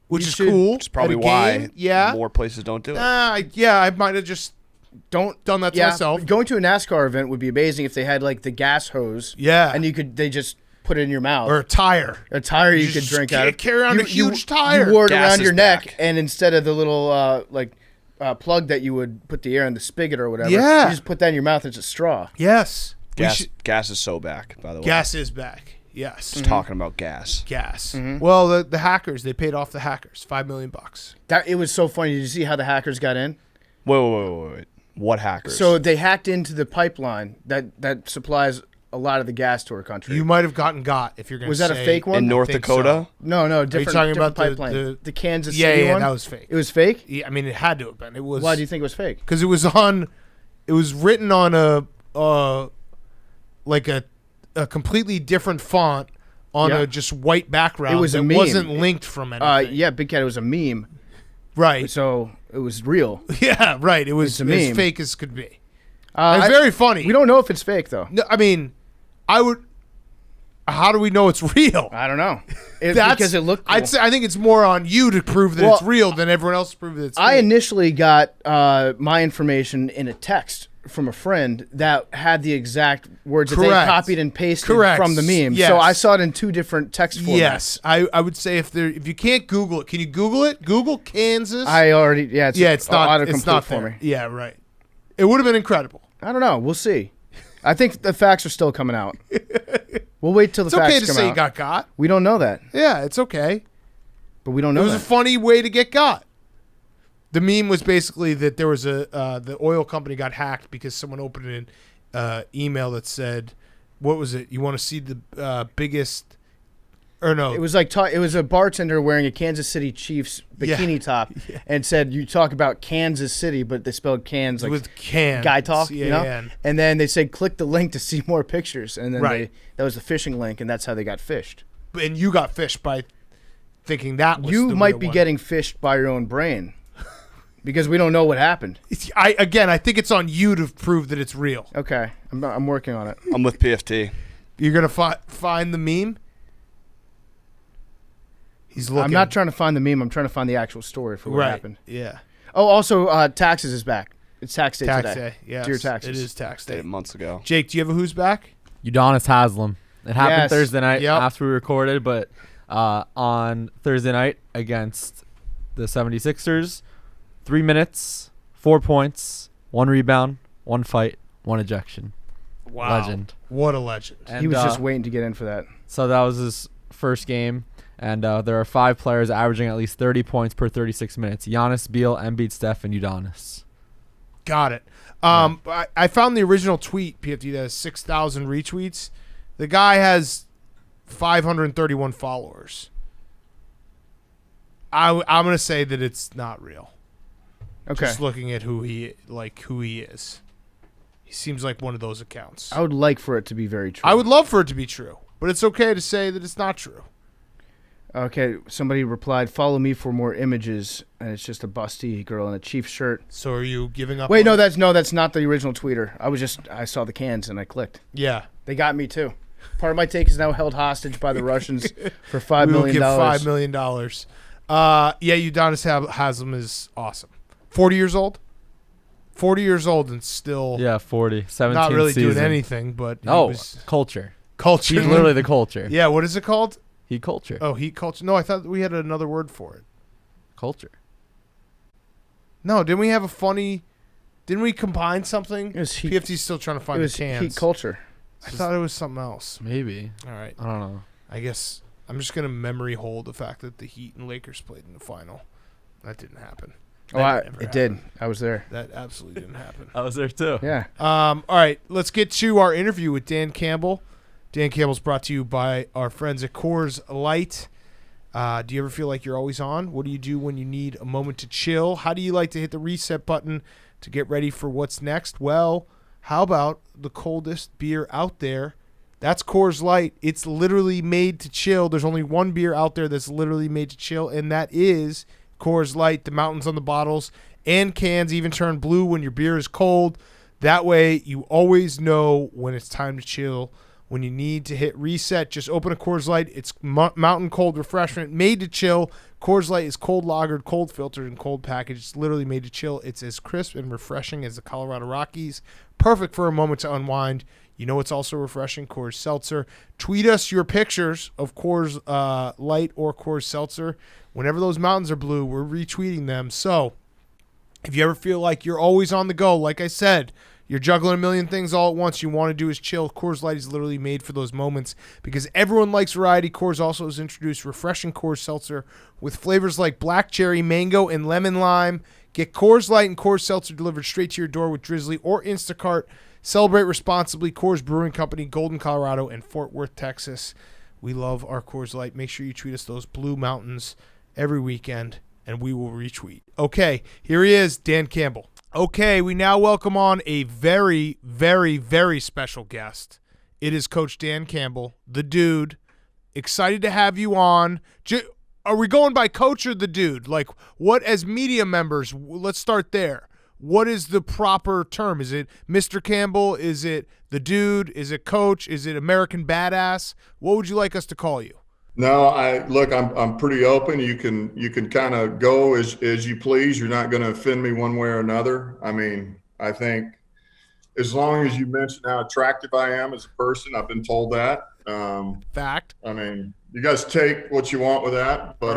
which is cool. It's probably at a why game. more places don't do it. I might have just done that to myself. Going to a NASCAR event would be amazing if they had like the gas hose. Yeah. And they just put it in your mouth. Or a tire. A tire you You could just drink can't out of. carry around a huge tire. You wore it Gas around is your neck, back. and instead of the little plug that you would put the air in, the spigot or whatever, Yeah. you just put that in your mouth. It's a straw. Yes. Gas is so back, by the way. Gas is back. Yes. Just talking about gas. Gas. Well, the hackers, they paid off the hackers $5 million. It was so funny. Did you see how the hackers got in? Wait. What hackers? So they hacked into the pipeline that supplies a lot of the gas to our country. You might have gotten if you're going to Was that a fake one? in North think Dakota? No, different. talking different about pipeline? The Kansas Yeah, City yeah, one? that was fake. It was fake? Yeah, I mean, it had to have been. It was. Why do you think it was fake? Because it was written on a completely different font on Yeah. a just white background. It was a that meme. wasn't linked from anything. Yeah, Big Cat, it was a meme. Right. So it was real. Yeah, right. It was It's a as meme. fake as could be. It's very funny. We don't know if it's fake, though. No, I mean, How do we know it's real? I don't know. Because it looked cool. I think it's more on you to prove that it's real than everyone else to prove that it's I fake. initially got my information in a text from a friend that had the exact words that they copied and pasted from the meme. Yes. So I saw it in 2 different text formats. Yes, I would say if you can't Google it, can you Google it? Google Kansas. It's not it's not for there. me. Yeah, right. It would have been incredible. I don't know. We'll see. I think the facts are still coming out. We'll wait till the facts come out. It's okay to say you got. We don't know that. Yeah, it's okay. But we don't know that. It was a funny way to get got. The meme was basically that there was the oil company got hacked because someone opened an email that said, what was it? You want to see the biggest, or no? It was like it was a bartender wearing a Kansas City Chiefs bikini top and said, you talk about Kansas City, but they spelled cans like with cans. Guy talk, C-A-N. And then they said, click the link to see more pictures. And then that was the phishing link, and that's how they got fished. And you got fished by thinking that was You the might real be one. getting fished by your own brain. Because we don't know what happened. I think it's on you to prove that it's real. Okay, I'm working on it. I'm with PFT. You're gonna find the meme. He's looking. I'm not trying to find the meme. I'm trying to find the actual story for what happened. Yeah. Oh, also, taxes is back. It's tax day Tax today. day. Yes, Do your taxes. it is tax day. Did it months ago. Jake, do you have a who's back? Udonis Haslem. It happened Yes. Thursday night Yep. after we recorded, but on Thursday night against the 76ers, 3 minutes, 4 points, 1 rebound, 1 fight, 1 ejection. Wow. Legend. What a legend. And, He was just waiting to get in for that. So that was his first game, and there are 5 players averaging at least 30 points per 36 minutes. Giannis, Beal, Embiid, Steph, and Udonis. Got it. I found the original tweet, PFT, that has 6,000 retweets. The guy has 531 followers. I'm going to say that it's not real. Okay. Just looking at who he is. He seems like one of those accounts. I would like for it to be very true. I would love for it to be true, but it's okay to say that it's not true. Okay, somebody replied, follow me for more images, and it's just a busty girl in a Chiefs shirt. So are you giving up? Wait, on that's not the original tweeter. I saw the cans and I clicked. Yeah. They got me too. Part of my take is now held hostage by the Russians for $5 We will million. give $5 million. Udonis Haslem is awesome. 40 years old? 40 years old and still 40. 17 not really season. doing anything, but he No, was culture. culture. He's literally the culture. Yeah, what is it called? He culture. Oh, heat culture. No, I thought we had another word for it. Culture. No, didn't we combine something? It was heat. PFT's still trying to It find the was cans. heat culture. I thought it was something else. Maybe. All right. I don't know. I guess I'm just going to memory hold the fact that the Heat and Lakers played in the final. That didn't happen. It did. I was there. That absolutely didn't happen. I was there too. Yeah. All right, let's get to our interview with Dan Campbell. Dan Campbell's brought to you by our friends at Coors Light. Do you ever feel like you're always on? What do you do when you need a moment to chill? How do you like to hit the reset button to get ready for what's next? Well, how about the coldest beer out there? That's Coors Light. It's literally made to chill. There's only one beer out there that's literally made to chill, and that is Coors Light. The mountains on the bottles and cans even turn blue when your beer is cold. That way, you always know when it's time to chill. When you need to hit reset, just open a Coors Light. It's mountain cold refreshment made to chill. Coors Light is cold lagered, cold filtered, and cold packaged. It's literally made to chill. It's as crisp and refreshing as the Colorado Rockies. Perfect for a moment to unwind. You know it's also refreshing? Coors Seltzer. Tweet us your pictures of Coors Light or Coors Seltzer. Whenever those mountains are blue, we're retweeting them. So if you ever feel like you're always on the go, like I said, you're juggling a million things all at once, you want to do is chill. Coors Light is literally made for those moments because everyone likes variety. Coors also has introduced refreshing Coors Seltzer with flavors like black cherry, mango, and lemon lime. Get Coors Light and Coors Seltzer delivered straight to your door with Drizly or Instacart. Celebrate responsibly. Coors Brewing Company, Golden, Colorado, and Fort Worth, Texas. We love our Coors Light. Make sure you tweet us those blue mountains every weekend, and we will retweet. Okay, here he is, Dan Campbell. Okay, we now welcome on a very, very, very special guest. It is Coach Dan Campbell, the dude. Excited to have you on. Are we going by coach or the dude? Like, what, as media members, let's start there. what is the proper term? Is it Mr. Campbell? Is it the dude? Is it coach? Is it American badass? What would you like us to call you? No, I'm pretty open. You can kind of go as you please. You're not going to offend me one way or another. I mean, I think as long as you mention how attractive I am as a person, I've been told that. Fact. I mean, you guys take what you want with that, but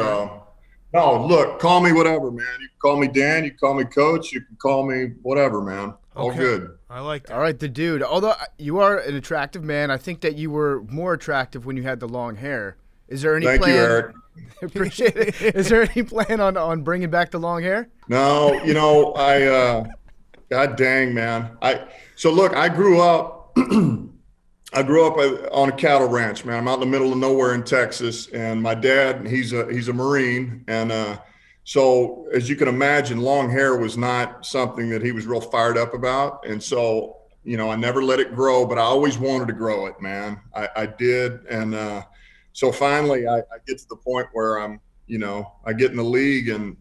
no, look, call me whatever, man. You can call me Dan, you can call me Coach, you can call me whatever, man. All good. I like that. All right, the dude. Although you are an attractive man, I think that you were more attractive when you had the long hair. Is there any Thank plan? you, Eric. Appreciate it. Is there any plan on bringing back the long hair? No, God dang, man. So look, I grew up on a cattle ranch, man. I'm out in the middle of nowhere in Texas, and my dad, he's a Marine, and so as you can imagine, long hair was not something that he was real fired up about, and so I never let it grow, but I always wanted to grow it, man. I did, and so finally I get to the point where I get in the league and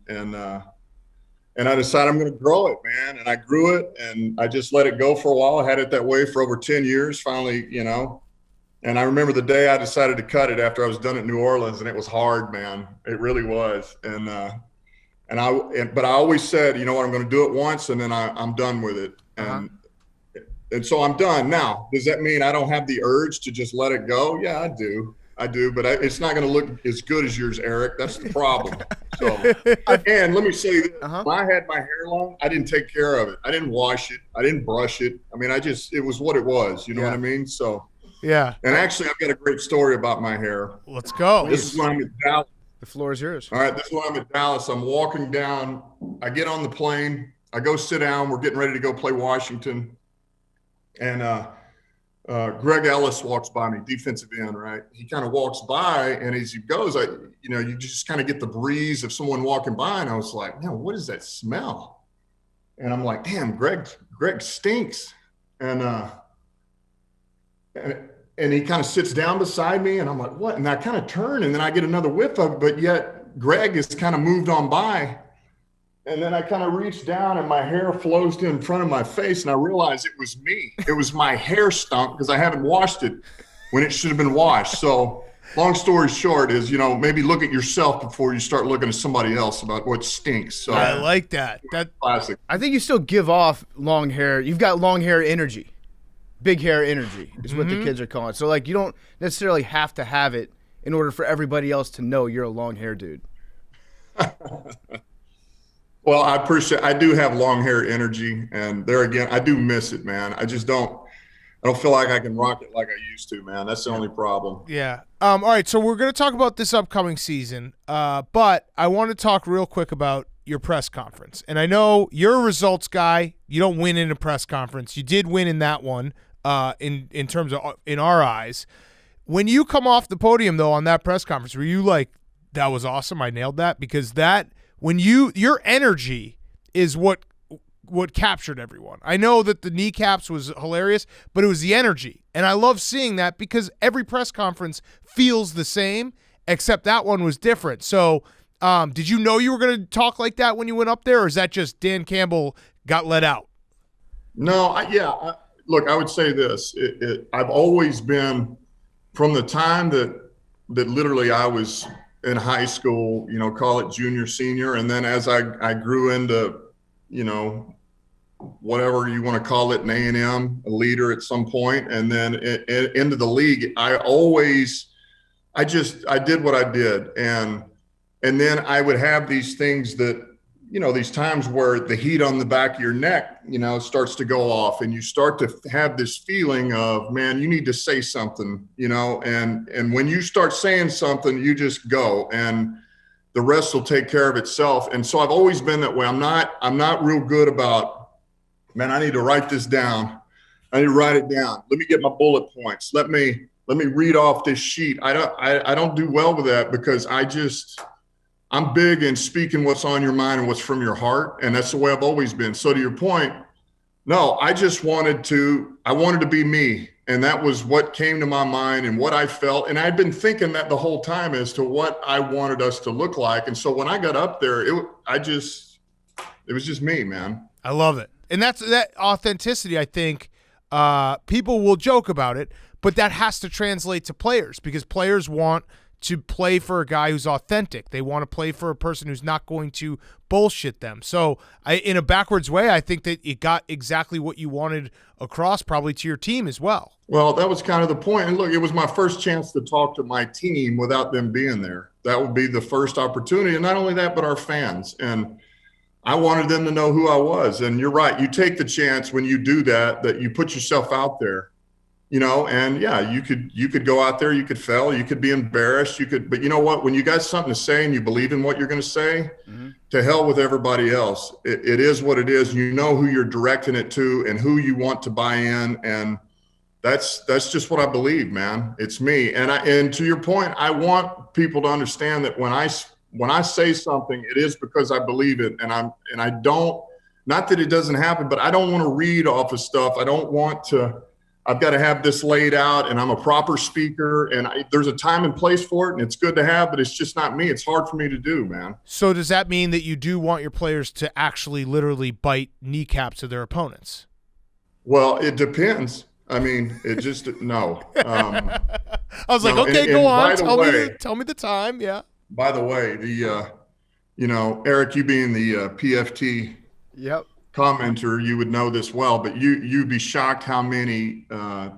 I decided I'm going to grow it, man. And I grew it, and I just let it go for a while. I had it that way for over 10 years, finally, And I remember the day I decided to cut it after I was done at New Orleans, and it was hard, man. It really was. But I always said, you know what, I'm going to do it once, and then I'm done with it. And so I'm done. Now, does that mean I don't have the urge to just let it go? Yeah, I do, but it's not going to look as good as yours, Eric. That's the problem. So, and let me say this. When I had my hair long, I didn't take care of it. I didn't wash it. I didn't brush it. I mean, it was what it was. You know what I mean? So, yeah. And actually, I've got a great story about my hair. Let's go. This is when I'm in Dallas. The floor is yours. All right, this is when I'm in Dallas. I'm walking down. I get on the plane. I go sit down. We're getting ready to go play Washington. And Greg Ellis walks by me, defensive end, right? He kind of walks by, and as he goes, you just kind of get the breeze of someone walking by, and I was like, man, what is that smell? And I'm like, damn, Greg stinks. And he kind of sits down beside me, and I'm like, what? And I kind of turn, and then I get another whiff of it, but yet Greg has kind of moved on by. And then I kind of reached down, and my hair flows in front of my face, and I realized it was me. It was my hair stunk because I haven't washed it when it should have been washed. So long story short is, maybe look at yourself before you start looking at somebody else about what stinks. So I like that. That classic. I think you still give off long hair. You've got long hair energy. Big hair energy is what the kids are calling it. So, you don't necessarily have to have it in order for everybody else to know you're a long hair dude. Well, I do have long hair energy, and there again, I do miss it, man. I don't feel like I can rock it like I used to, man. That's the only problem. Yeah. All right, so we're going to talk about this upcoming season, but I want to talk real quick about your press conference. And I know you're a results guy. You don't win in a press conference. You did win in that one in terms of in our eyes. When you come off the podium, though, on that press conference, were you like, that was awesome, I nailed that? Because when your energy is what captured everyone. I know that the Kneecaps was hilarious, but it was the energy. And I love seeing that because every press conference feels the same, except that one was different. So did you know you were going to talk like that when you went up there, or is that just Dan Campbell got let out? No, look, I would say this. I've always been, from the time that literally I was in high school, call it junior, senior. And then as I grew into, whatever you want to call it, an A&M, a leader at some point, and then into the league, I did what I did. And then I would have these things that, these times where the heat on the back of your neck, starts to go off, and you start to have this feeling of, man, you need to say something, and when you start saying something, you just go, and the rest will take care of itself. And so I've always been that way. I'm not real good about, man, I need to write this down. I need to write it down. Let me get my bullet points. Let me read off this sheet. I don't do well with that because I'm big in speaking what's on your mind and what's from your heart. And that's the way I've always been. So to your point, no, I wanted to be me. And that was what came to my mind and what I felt. And I'd been thinking that the whole time as to what I wanted us to look like. And so when I got up there, it was just me, man. I love it. And that authenticity, I think, people will joke about it, but that has to translate to players because players want to play for a guy who's authentic. They want to play for a person who's not going to bullshit them. So in a backwards way, I think that it got exactly what you wanted across probably to your team as well. Well, that was kind of the point. And look, it was my first chance to talk to my team without them being there. That would be the first opportunity. And not only that, but our fans. And I wanted them to know who I was. And you're right. You take the chance when you do that you put yourself out there, and yeah, you could go out there, you could fail, you could be embarrassed, but you know what? When you got something to say and you believe in what you're going to say, to hell with everybody else. It is what it is. You know who you're directing it to and who you want to buy in. And that's just what I believe, man. It's me. And to your point, I want people to understand that when I say something, it is because I believe it. And I don't, not that it doesn't happen, but I don't want to read off of stuff. I've got to have this laid out, and I'm a proper speaker, and there's a time and place for it, and it's good to have, but it's just not me. It's hard for me to do, man. So does that mean that you do want your players to actually literally bite kneecaps of their opponents? Well, it depends. I mean, it just no. I was like, okay, go on. Tell me the time. Yeah. By the way, Eric, you being the PFT. Yep. Commenter, you would know this well, but you'd be shocked how many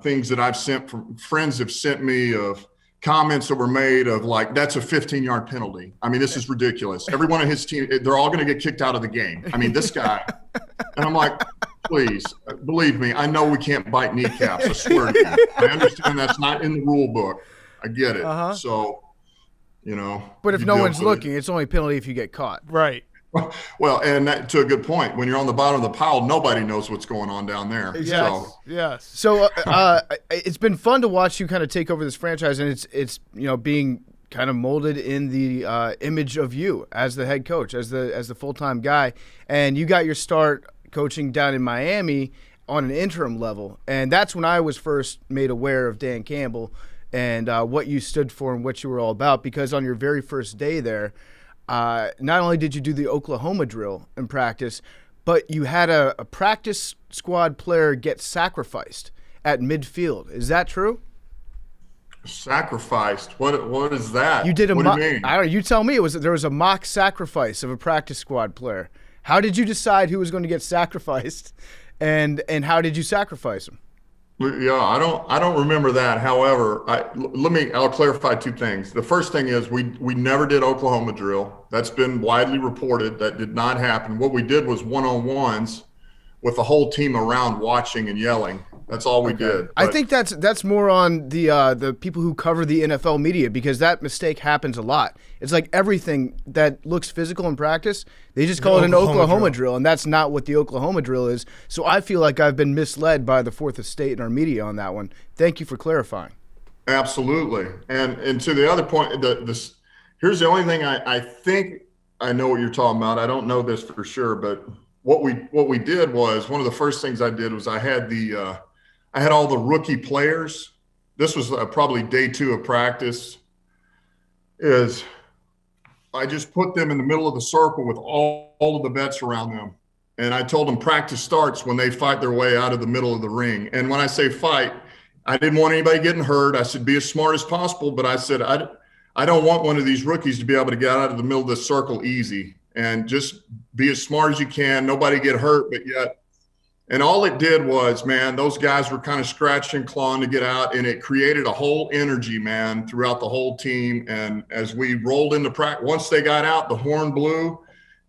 things that I've sent from friends have sent me of comments that were made of like, that's a 15-yard penalty. I mean, this is ridiculous. Every one of his team, they're all going to get kicked out of the game. I mean, this guy, and I'm like, please, believe me, I know we can't bite kneecaps. I swear to you. I understand that's not in the rule book. I get it. So, But if no one's looking, it's only a penalty if you get caught. Right. Well, and that, to a good point, when you're on the bottom of the pile, nobody knows what's going on down there. Yes. So it's been fun to watch you kind of take over this franchise, and it's being kind of molded in the image of you as the head coach, as the full-time guy. And you got your start coaching down in Miami on an interim level, and that's when I was first made aware of Dan Campbell and what you stood for and what you were all about. Because on your very first day there, not only did you do the Oklahoma drill in practice, but you had a practice squad player get sacrificed at midfield. Is that true? Sacrificed? What is that? You did what do you mean? I don't know. You tell me. There was a mock sacrifice of a practice squad player. How did you decide who was going to get sacrificed, and how did you sacrifice him? Yeah, I don't remember that. However, I'll clarify two things. The first thing is we never did Oklahoma drill. That's been widely reported. That did not happen. What we did was one-on-ones with the whole team around watching and yelling. That's all we did. I think that's more on the people who cover the NFL media, because that mistake happens a lot. It's like everything that looks physical in practice, they just call it an Oklahoma drill, and that's not what the Oklahoma drill is. So I feel like I've been misled by the Fourth Estate and our media on that one. Thank you for clarifying. Absolutely. And to the other point, here's the only thing I think I know what you're talking about. I don't know this for sure, but what we did was, one of the first things I did was I had all the rookie players. This was probably day 2 of practice. Is I just put them in the middle of the circle with all of the vets around them. And I told them practice starts when they fight their way out of the middle of the ring. And when I say fight, I didn't want anybody getting hurt. I said, be as smart as possible. But I said, I don't want one of these rookies to be able to get out of the middle of the circle easy, and just be as smart as you can. Nobody get hurt, but yet. And all it did was, man, those guys were kind of scratching, clawing to get out, and it created a whole energy, man, throughout the whole team. And as we rolled into practice, once they got out, the horn blew,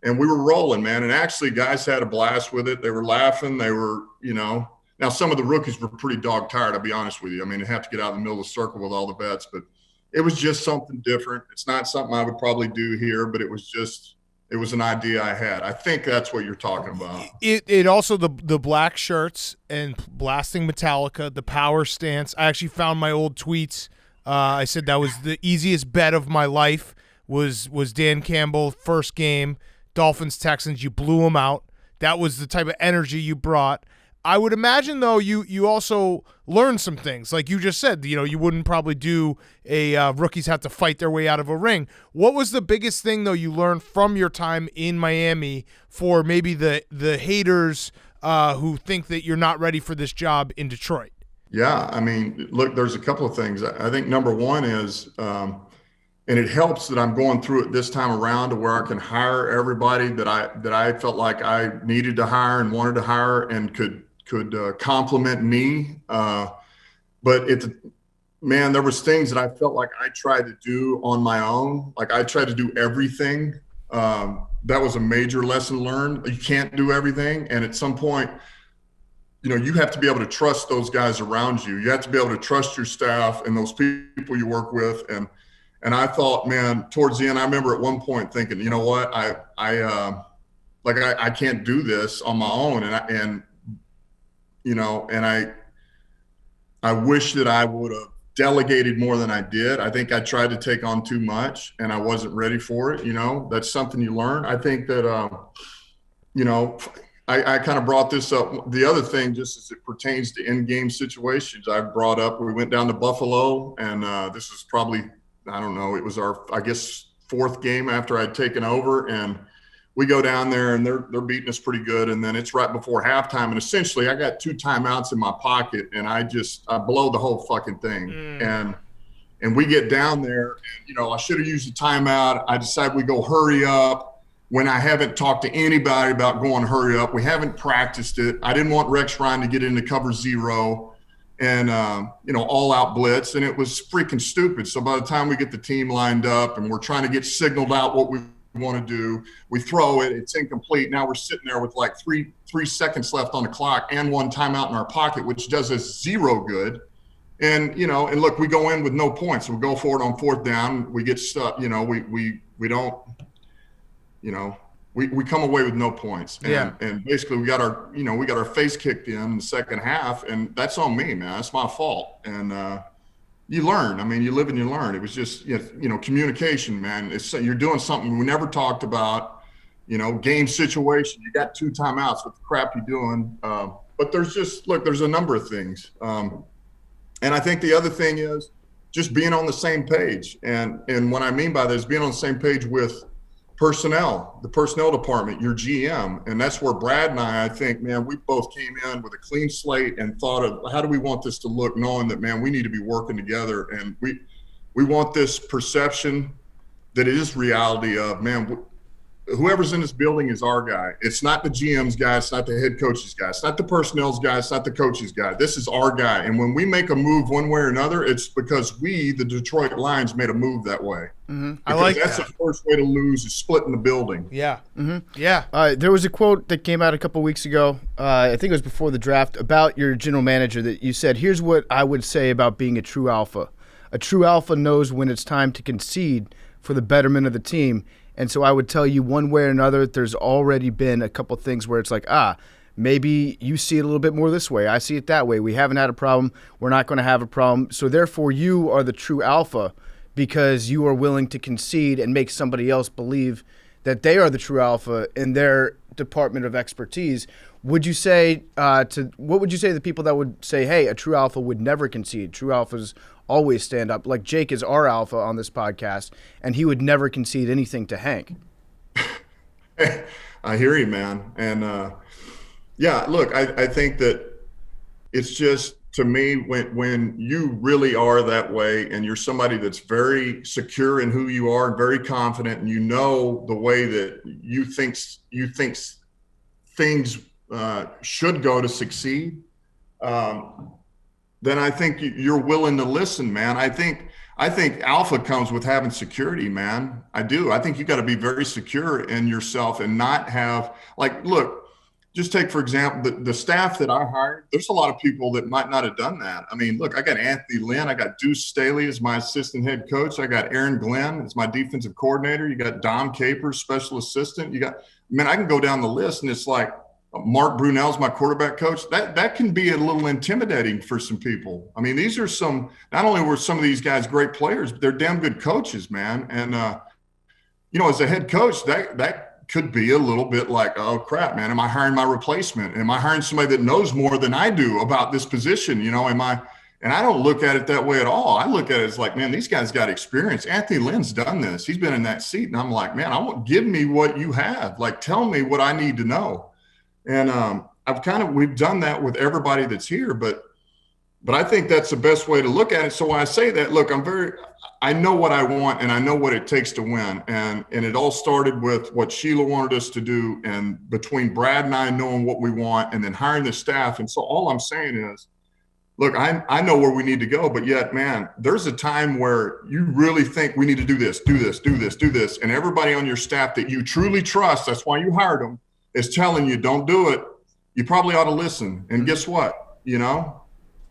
and we were rolling, man. And actually, guys had a blast with it. They were laughing. They were, now some of the rookies were pretty dog tired, I'll be honest with you. I mean, they have to get out in the middle of the circle with all the vets, but it was just something different. It's not something I would probably do here, but it was an idea I had. I think that's what you're talking about. It also, the black shirts and blasting Metallica, the power stance. I actually found my old tweets. I said that was the easiest bet of my life was Dan Campbell, first game, Dolphins, Texans. You blew them out. That was the type of energy you brought. I would imagine though you also learned some things. Like you just said, you wouldn't probably do a rookies have to fight their way out of a ring. What was the biggest thing though you learned from your time in Miami for maybe the haters who think that you're not ready for this job in Detroit? Yeah, I mean, look, there's a couple of things. I think number one is, and it helps that I'm going through it this time around to where I can hire everybody that I felt like I needed to hire and wanted to hire and could compliment me. But there was things that I felt like I tried to do on my own. Like I tried to do everything. That was a major lesson learned. You can't do everything, and at some point, you have to be able to trust those guys around you. You have to be able to trust your staff and those people you work with. And I thought, man, towards the end, I remember at one point thinking, you know what, I can't do this on my own. I wish that I would have delegated more than I did. I think I tried to take on too much and I wasn't ready for it. That's something you learn. I think that, I kind of brought this up. The other thing, just as it pertains to in-game situations, I brought up, we went down to Buffalo, and this was probably, I don't know, it was our, I guess, fourth game after I'd taken over, and we go down there, and they're beating us pretty good, and then it's right before halftime, and essentially I got 2 timeouts in my pocket, and I blow the whole fucking thing, and we get down there, and, I should have used a timeout. I decide we go hurry up. When I haven't talked to anybody about going hurry up, we haven't practiced it. I didn't want Rex Ryan to get into cover 0 and, all out blitz. And it was freaking stupid. So by the time we get the team lined up and we're trying to get signaled out what we want to do, we throw it, it's incomplete. Now we're sitting there with like three seconds left on the clock and 1 timeout in our pocket, which does us 0 good. And, and look, we go in with no points. So we go for it on 4th down. We get stuck, we don't, we come away with no points. And basically we got our face kicked in the second half, and that's on me, man. That's my fault. And you learn. I mean, you live and you learn. It was just, communication, man. You're doing something we never talked about, game situation. You got 2 timeouts with the crap you're doing. But there's a number of things. And I think the other thing is just being on the same page. And what I mean by this, being on the same page with personnel, the personnel department, your GM. And that's where Brad and I think, man, we both came in with a clean slate and thought of how do we want this to look, knowing that, man, we need to be working together. And we want this perception that it is reality of, man, whoever's in this building is our guy. It's not the GM's guy. It's not the head coach's guy. It's not the personnel's guy. It's not the coach's guy. This is our guy. And when we make a move one way or another, it's because we, the Detroit Lions, made a move that way. Mm-hmm. I like that's that. The first way to lose is splitting the building. Yeah. Mm-hmm. Yeah. There was a quote that came out a couple weeks ago, I think it was before the draft, about your general manager that you said, here's what I would say about being a true alpha. A true alpha knows when it's time to concede for the betterment of the team. And so I would tell you one way or another, there's already been a couple things where it's like, maybe you see it a little bit more this way. I see it that way. We haven't had a problem. We're not going to have a problem. So therefore, you are the true alpha because you are willing to concede and make somebody else believe that they are the true alpha in their department of expertise. Would you say what would you say to the people that would say, hey, a true alpha would never concede? True alphas always stand up. Like Jake is our alpha on this podcast, and he would never concede anything to Hank. I hear you, man. And look, I think that it's just, to me, when you really are that way and you're somebody that's very secure in who you are and very confident, and you know the way that you think things should go to succeed, then I think you're willing to listen, man. I think alpha comes with having security, man. I do. I think you got to be very secure in yourself and not have, like, look, just take, for example, the staff that I hired. There's a lot of people that might not have done that. I mean, look, I got Anthony Lynn. I got Deuce Staley as my assistant head coach. I got Aaron Glenn as my defensive coordinator. You got Dom Capers, special assistant. I can go down the list, and it's like, Mark Brunell's my quarterback coach. That can be a little intimidating for some people. I mean, these are not only were some of these guys great players, but they're damn good coaches, man. And, as a head coach, that could be a little bit like, oh crap, man, am I hiring my replacement? Am I hiring somebody that knows more than I do about this position? You know, and I don't look at it that way at all. I look at it as like, man, these guys got experience. Anthony Lynn's done this. He's been in that seat. And I'm like, man, give me what you have. Like, tell me what I need to know. And we've done that with everybody that's here, but I think that's the best way to look at it. So when I say that, look, I know what I want and I know what it takes to win. And it all started with what Sheila wanted us to do, and between Brad and I knowing what we want and then hiring the staff. And so all I'm saying is, look, I know where we need to go, but yet, man, there's a time where you really think we need to do this. And everybody on your staff that you truly trust, that's why you hired them, is telling you, don't do it. You probably ought to listen. And guess what? You know,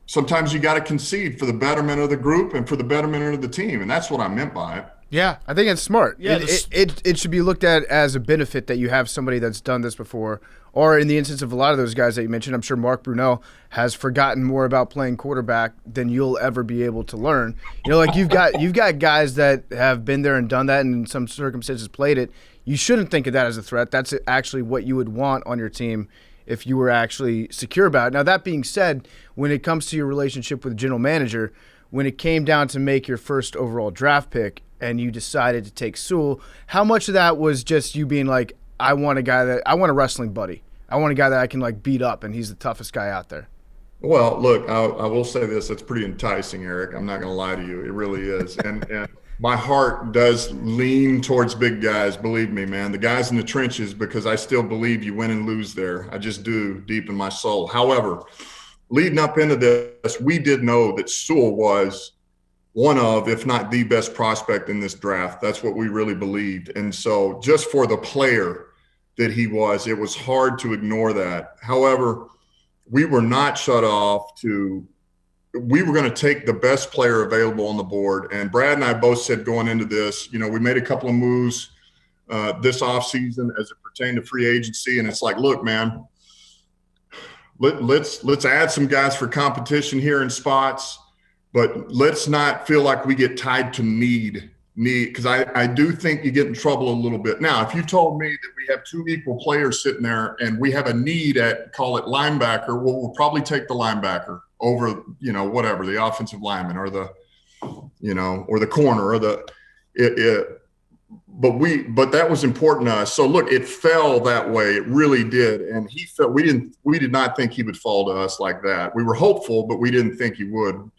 sometimes you got to concede for the betterment of the group and for the betterment of the team. And that's what I meant by it. Yeah. I think it's smart. Yeah, it should be looked at as a benefit that you have somebody that's done this before. Or in the instance of a lot of those guys that you mentioned, I'm sure Mark Brunell has forgotten more about playing quarterback than you'll ever be able to learn. You know, like you've got guys that have been there and done that and in some circumstances played it. You shouldn't think of that as a threat. That's actually what you would want on your team if you were actually secure about it. Now, that being said, when it comes to your relationship with the general manager, when it came down to make your first overall draft pick and you decided to take Sewell, how much of that was just you being like, I want a wrestling buddy. I want a guy that I can like beat up and he's the toughest guy out there. Well, look, I will say this. It's pretty enticing, Eric. I'm not going to lie to you. It really is. And my heart does lean towards big guys. Believe me, man, the guys in the trenches, because I still believe you win and lose there. I just do deep in my soul. However, leading up into this, we did know that Sewell was one of, if not the best prospect in this draft. That's what we really believed. And so just for the player that he was, it was hard to ignore that. However, we were not shut off to – we were going to take the best player available on the board. And Brad and I both said going into this, you know, we made a couple of moves this offseason as it pertained to free agency. And it's like, look, man, let's add some guys for competition here in spots, but let's not feel like we get tied to need, because I do think you get in trouble a little bit. Now, if you told me that we have two equal players sitting there and we have a need at, call it linebacker, well, we'll probably take the linebacker over, you know, whatever, the offensive lineman or the, you know, or the corner or but that was important to us. So look, it fell that way. It really did. And we did not think he would fall to us like that. We were hopeful, but we didn't think he would.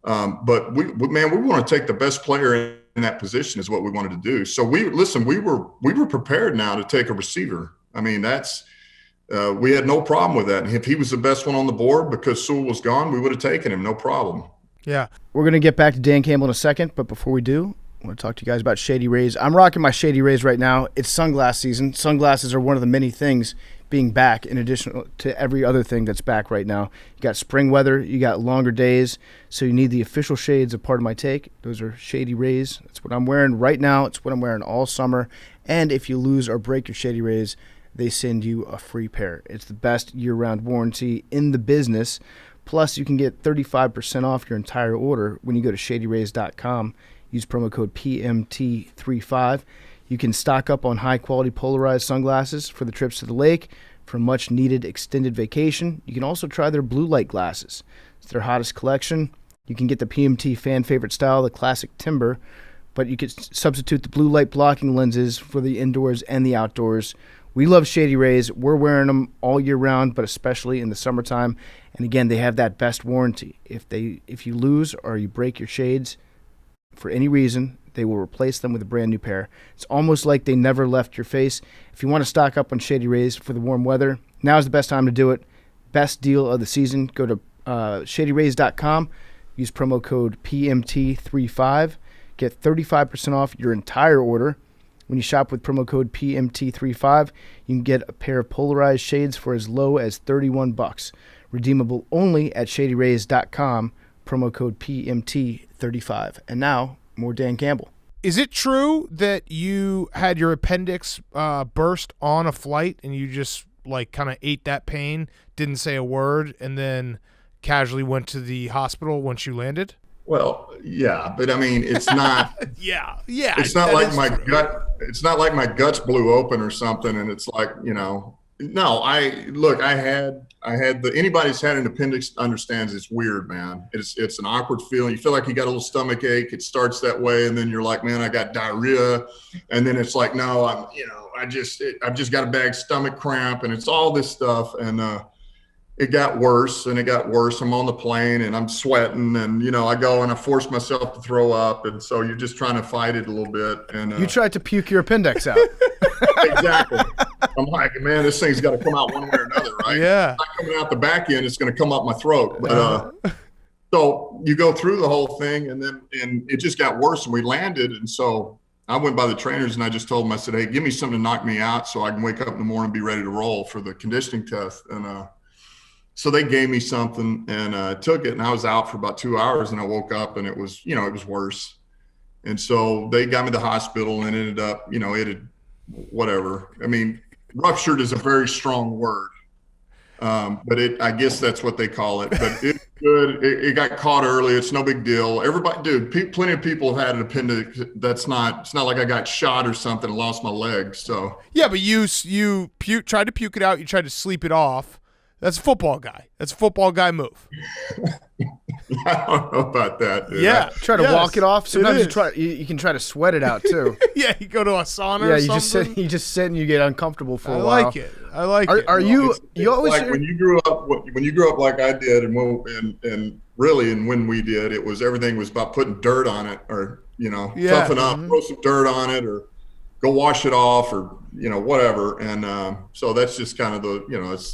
But we want to take the best player in that position is what we wanted to do. So we were prepared now to take a receiver. I mean, we had no problem with that. And if he was the best one on the board because Sewell was gone, we would have taken him, no problem. Yeah. We're going to get back to Dan Campbell in a second, but before we do, I want to talk to you guys about Shady Rays. I'm rocking my Shady Rays right now. It's sunglass season. Sunglasses are one of the many things being back in addition to every other thing that's back right now. You got spring weather, you got longer days, so you need the official shades of Part of My Take. Those are Shady Rays. That's what I'm wearing right now. It's what I'm wearing all summer. And if you lose or break your Shady Rays, they send you a free pair. It's the best year-round warranty in the business. Plus, you can get 35% off your entire order when you go to shadyrays.com. Use promo code PMT35. You can stock up on high-quality polarized sunglasses for the trips to the lake, for a much-needed extended vacation. You can also try their blue light glasses. It's their hottest collection. You can get the PMT fan-favorite style, the classic timber, but you can substitute the blue light blocking lenses for the indoors and the outdoors. We love Shady Rays. We're wearing them all year round, but especially in the summertime. And again, they have that best warranty. If you lose or you break your shades for any reason, they will replace them with a brand new pair. It's almost like they never left your face. If you want to stock up on Shady Rays for the warm weather, now is the best time to do it. Best deal of the season. Go to shadyrays.com. Use promo code PMT35. Get 35% off your entire order. When you shop with promo code PMT35, you can get a pair of polarized shades for as low as $31. Redeemable only at shadyrays.com. Promo code PMT35. And now, more Dan Campbell. Is it true that you had your appendix burst on a flight and you just like kind of ate that pain, didn't say a word, and then casually went to the hospital once you landed? Well, yeah, but I mean, it's not. yeah. It's not like my gut. it's not like my guts blew open or something. And it's like, no, I had anybody who's had an appendix understands it's weird, man. It's an awkward feeling. You feel like you got a little stomach ache. It starts that way. And then you're like, man, I got diarrhea. And then it's like, no, I've just got a bad stomach cramp, and it's all this stuff. And, it got worse and it got worse. I'm on the plane and I'm sweating, and, I go and I force myself to throw up. And so you're just trying to fight it a little bit. And you tried to puke your appendix out. Exactly. I'm like, man, this thing's got to come out one way or another, right? Yeah. It's not coming out the back end. It's going to come up my throat. But so you go through the whole thing, and it just got worse, and we landed. And so I went by the trainers and I just told them, I said, hey, give me something to knock me out so I can wake up in the morning and be ready to roll for the conditioning test. And, so they gave me something, and I took it, and I was out for about 2 hours, and I woke up and it was, it was worse. And so they got me to the hospital, and ended up, it had whatever. I mean, ruptured is a very strong word. But I guess that's what they call it, but it's good. It got caught early. It's no big deal. Everybody, dude, plenty of people have had an appendix. It's not like I got shot or something and lost my leg. So yeah, but you tried to puke it out. You tried to sleep it off. That's a football guy. That's a football guy move. I don't know about that, dude. Yeah. Try to walk it off. Sometimes you can try to sweat it out too. Yeah, you go to a sauna or something. You just sit and you get uncomfortable for a while. I like it. Are you always like when you grew up like I did, and when we did, it was everything was about putting dirt on it, or toughen up, throw some dirt on it, or go wash it off, or whatever. And so that's just kind of the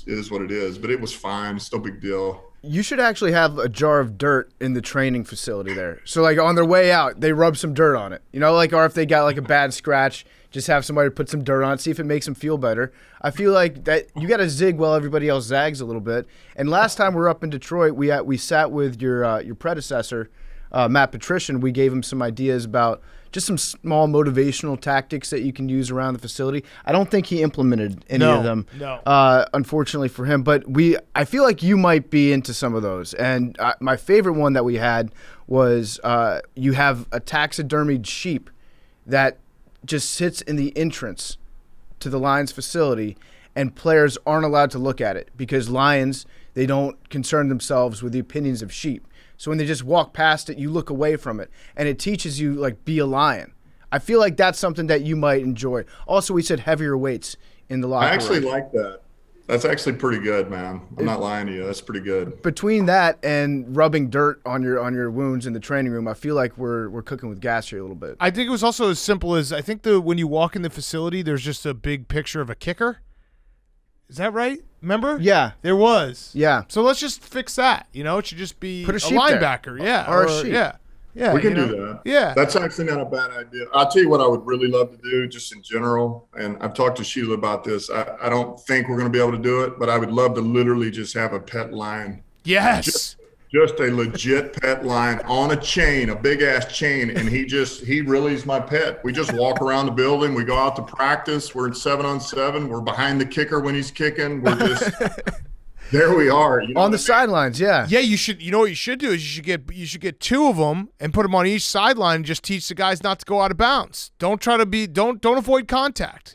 it is what it is. But it was fine. It's no big deal. You should actually have a jar of dirt in the training facility there. So like on their way out, they rub some dirt on it. Or if they got like a bad scratch, just have somebody put some dirt on it, see if it makes them feel better. I feel like that you got to zig while everybody else zags a little bit. And last time we were up in Detroit, we sat with your predecessor, Matt Patrician. We gave him some ideas about just some small motivational tactics that you can use around the facility. I don't think he implemented any of them, unfortunately for him. But I feel like you might be into some of those. And my favorite one that we had was you have a taxidermied sheep that just sits in the entrance to the Lions facility, and players aren't allowed to look at it because Lions, they don't concern themselves with the opinions of sheep. So when they just walk past it, you look away from it, and it teaches you, like, be a lion. I feel like that's something that you might enjoy. Also, we said heavier weights in the locker room. I actually like that. That's actually pretty good, man. I'm not lying to you. That's pretty good. Between that and rubbing dirt on your wounds in the training room, I feel like we're cooking with gas here a little bit. I think it was also as simple as when you walk in the facility, there's just a big picture of a kicker. Is that right? Remember? Yeah. There was. Yeah. So let's just fix that. It should just be Put a linebacker. There. Yeah. Or a sheep. Yeah. Yeah. We can do that. Yeah. That's actually not a bad idea. I'll tell you what I would really love to do just in general. And I've talked to Sheila about this. I don't think we're going to be able to do it, but I would love to literally just have a pet lion. Yes. Just a legit pet lion on a chain, a big ass chain. And he really is my pet. We just walk around the building. We go out to practice. We're in 7-on-7. We're behind the kicker when he's kicking. We're just there we are. On the sidelines, yeah. Yeah, you should. You know what you should do is you should get two of them and put them on each sideline and just teach the guys not to go out of bounds. Don't avoid contact.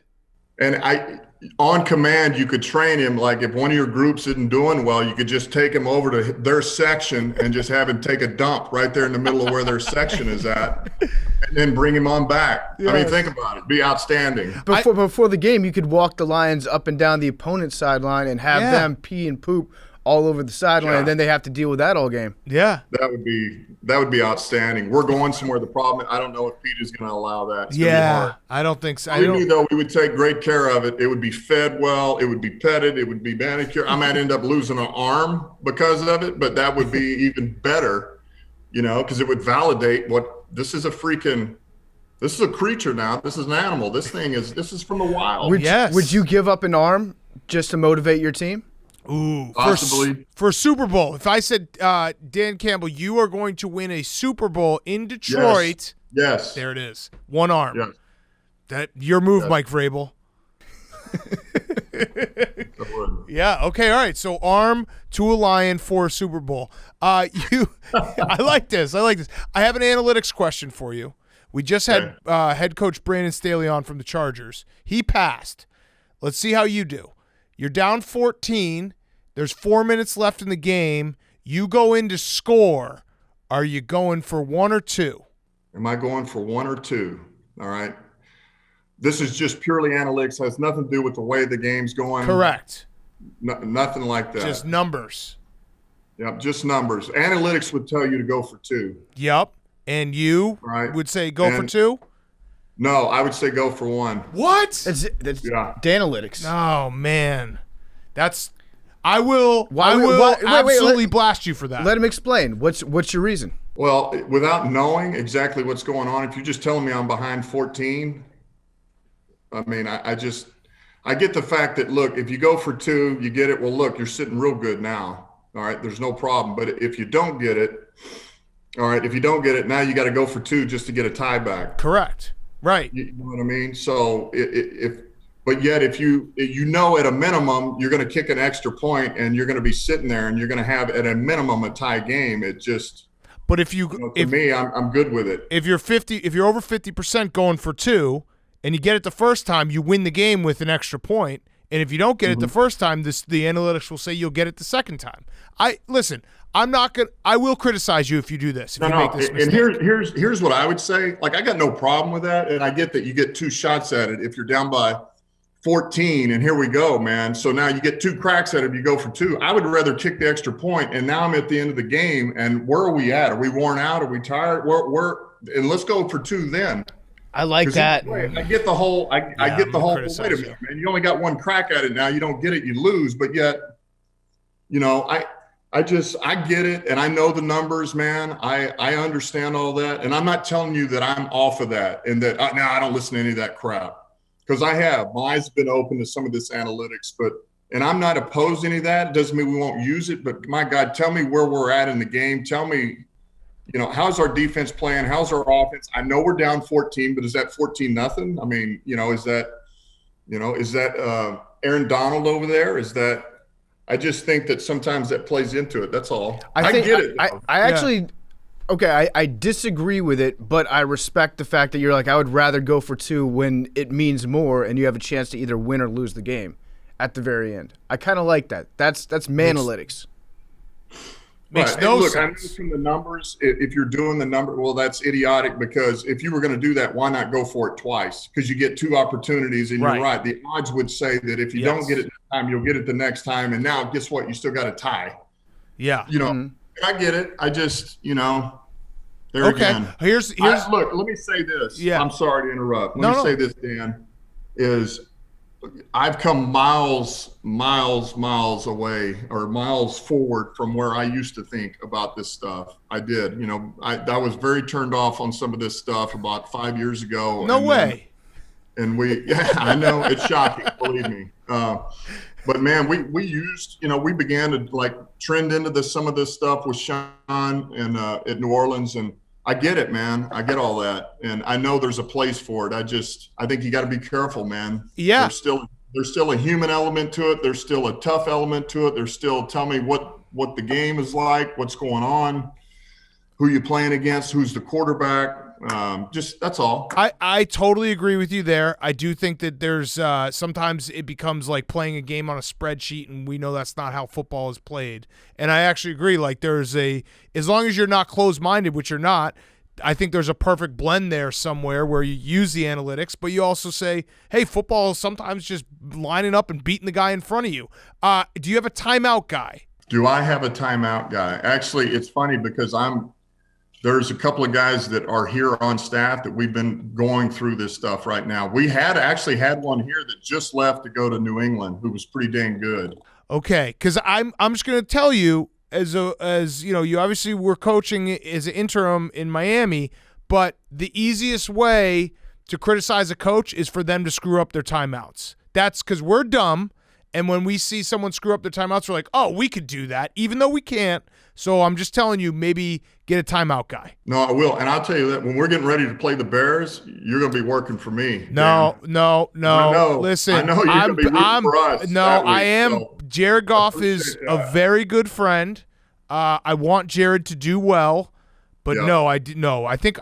And on command, you could train him. Like if one of your groups isn't doing well, you could just take him over to their section and just have him take a dump right there in the middle of where their section is at, and then bring him on back. Yes. I mean, think about it. It'd be outstanding. Before the game, you could walk the Lions up and down the opponent's sideline and have them pee and poop all over the sideline, and then they have to deal with that all game. Yeah. That would be outstanding. We're going somewhere. The problem, I don't know if Peter's going to allow that. It's gonna be hard. I don't think so. We would take great care of it. It would be fed well. It would be petted. It would be manicured. I might end up losing an arm because of it, but that would be even better, because it would validate this is a creature now. This is an animal. This is from the wild. Would you give up an arm just to motivate your team? Ooh, possibly for Super Bowl. If I said, Dan Campbell, you are going to win a Super Bowl in Detroit. Yes. There it is. One arm. Yes. That your move, Mike Vrabel. Yeah. Okay. All right. So arm to a lion for a Super Bowl. I like this. I have an analytics question for you. We just had head coach Brandon Staley on from the Chargers. He passed. Let's see how you do. You're down 14. There's 4 minutes left in the game. You go in to score. Are you going for 1 or 2? Am I going for 1 or 2? All right. This is just purely analytics. Has nothing to do with the way the game's going. Correct. Nothing like that. Just numbers. Yep, just numbers. Analytics would tell you to go for 2. Yep. And you would say go for 2? No, I would say go for 1. What? That's Danalytics. Oh, man. I will absolutely blast you for that. Let him explain. What's your reason? Well, without knowing exactly what's going on, if you're just telling me I'm behind 14, I mean, I get the fact that, look, if you go for 2, you get it. Well, look, you're sitting real good now. All right, there's no problem. But if you don't get it, all right, if you don't get it, now you got to go for 2 just to get a tie back. Correct. Right. You know what I mean? So but yet if you know at a minimum you're going to kick an extra point and you're going to be sitting there and you're going to have at a minimum a tie game, it just. But if you, to me, I'm good with it. If you're over 50% going for 2 and you get it the first time, you win the game with an extra point. And if you don't get it the first time, the analytics will say you'll get it the second time. I will criticize you if you do this. Make this mistake. And here's what I would say. Like, I got no problem with that, and I get that you get 2 shots at it if you're down by 14, and here we go, man. So now you get 2 cracks at it. You go for 2. I would rather kick the extra point, and now I'm at the end of the game. And where are we at? Are we worn out? Are we tired? And let's go for 2 then. I like that. I get the whole. I get the whole. Wait a minute, man. You only got 1 crack at it now. You don't get it, you lose. But yet, I get it, and I know the numbers, man. I understand all that, and I'm not telling you that I'm off of that and that now I don't listen to any of that crap, because I have. My eyes have been open to some of this analytics, and I'm not opposed to any of that. It doesn't mean we won't use it, but my God, tell me where we're at in the game. Tell me, how's our defense playing? How's our offense? I know we're down 14, but is that 14-0? I mean, is that Aaron Donald over there? Is that? I just think that sometimes that plays into it. That's all. I get it. I actually, okay, I disagree with it, but I respect the fact that you're like, I would rather go for 2 when it means more and you have a chance to either win or lose the game at the very end. I kind of like that. That's manalytics. Makes no sense. I know from the numbers, if you're doing the number, well, that's idiotic, because if you were going to do that, why not go for it twice? Because you get 2 opportunities, and you're right. The odds would say that if you don't get it this time, you'll get it the next time. And now, guess what? You still got a tie. Yeah. I get it. I just, there again. Here's look, let me say this. Yeah. I'm sorry to interrupt. Let me say this, Dan, is I've come miles away, or miles forward from where I used to think about this stuff. I did. I was very turned off on some of this stuff about 5 years ago. No way. I know, it's shocking, believe me. But man, we used, we began to trend into some of this stuff with Sean and at New Orleans, and I get it, man. I get all that, and I know there's a place for it. I think you got to be careful, man. Yeah. There's still a human element to it. There's still a tough element to it. There's still, tell me what the game is like, what's going on, who you playing against, who's the quarterback. That's all. I totally agree with you there. I do think that there's sometimes it becomes like playing a game on a spreadsheet, and we know that's not how football is played. And I actually agree. Like, as long as you're not closed-minded, which you're not, I think there's a perfect blend there somewhere where you use the analytics, but you also say, hey, football is sometimes just lining up and beating the guy in front of you. Do you have a timeout guy? Do I have a timeout guy? Actually, it's funny because there's a couple of guys that are here on staff that we've been going through this stuff right now. We had one here that just left to go to New England, who was pretty dang good. Okay, because I'm just going to tell you, as you obviously were coaching as an interim in Miami, but the easiest way to criticize a coach is for them to screw up their timeouts. That's because we're dumb, and when we see someone screw up their timeouts, we're like, oh, we could do that, even though we can't. So I'm just telling you, maybe get a timeout guy. No, I will. And I'll tell you that when we're getting ready to play the Bears, you're going to be working for me. No. Listen, I know you're going to be rooting for us. No, I am. So Jared Goff is a very good friend. I want Jared to do well, But Yeah. no, I think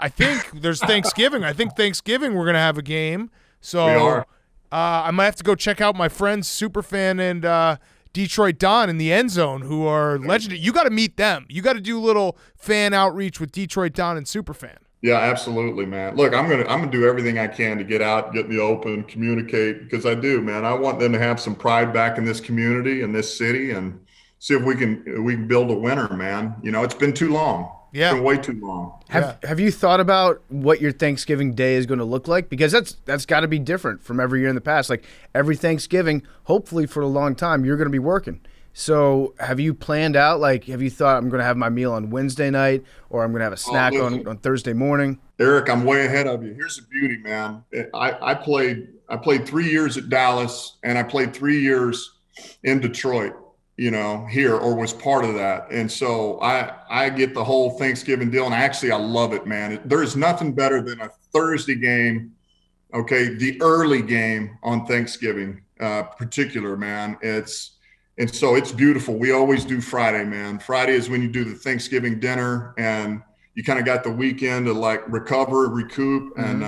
there's Thanksgiving. I think Thanksgiving we're gonna have a game. So We are. I might have to go check out my friends Superfan and Detroit Don in the end zone, who are legendary. You got to meet them. You got to do a little fan outreach with Detroit Don and Superfan. Yeah, absolutely, man. Look, I'm gonna do everything I can to get out, get in the open, communicate, because I do, man. I want them to have some pride back in this community, in this city, and see if we can build a winner, man. You know, it's been too long. Yeah. It's been way too long. Have you thought about what your Thanksgiving day is going to look like? Because that's got to be different from every year in the past. Like every Thanksgiving, hopefully for a long time, you're going to be working. So have you planned out, like, have you thought I'm going to have my meal on Wednesday night or I'm going to have a snack on Thursday morning? Eric, I'm way ahead of you. Here's the beauty, man. I played 3 years at Dallas, and I played 3 years in Detroit, you know, here, or was part of that. And so I get the whole Thanksgiving deal, and I love it, man. There's nothing better than a Thursday game, okay, the early game on Thanksgiving particular, man. And so it's beautiful. We always do Friday, man. Friday is when you do the Thanksgiving dinner, and you kind of got the weekend to like recover, recoup, and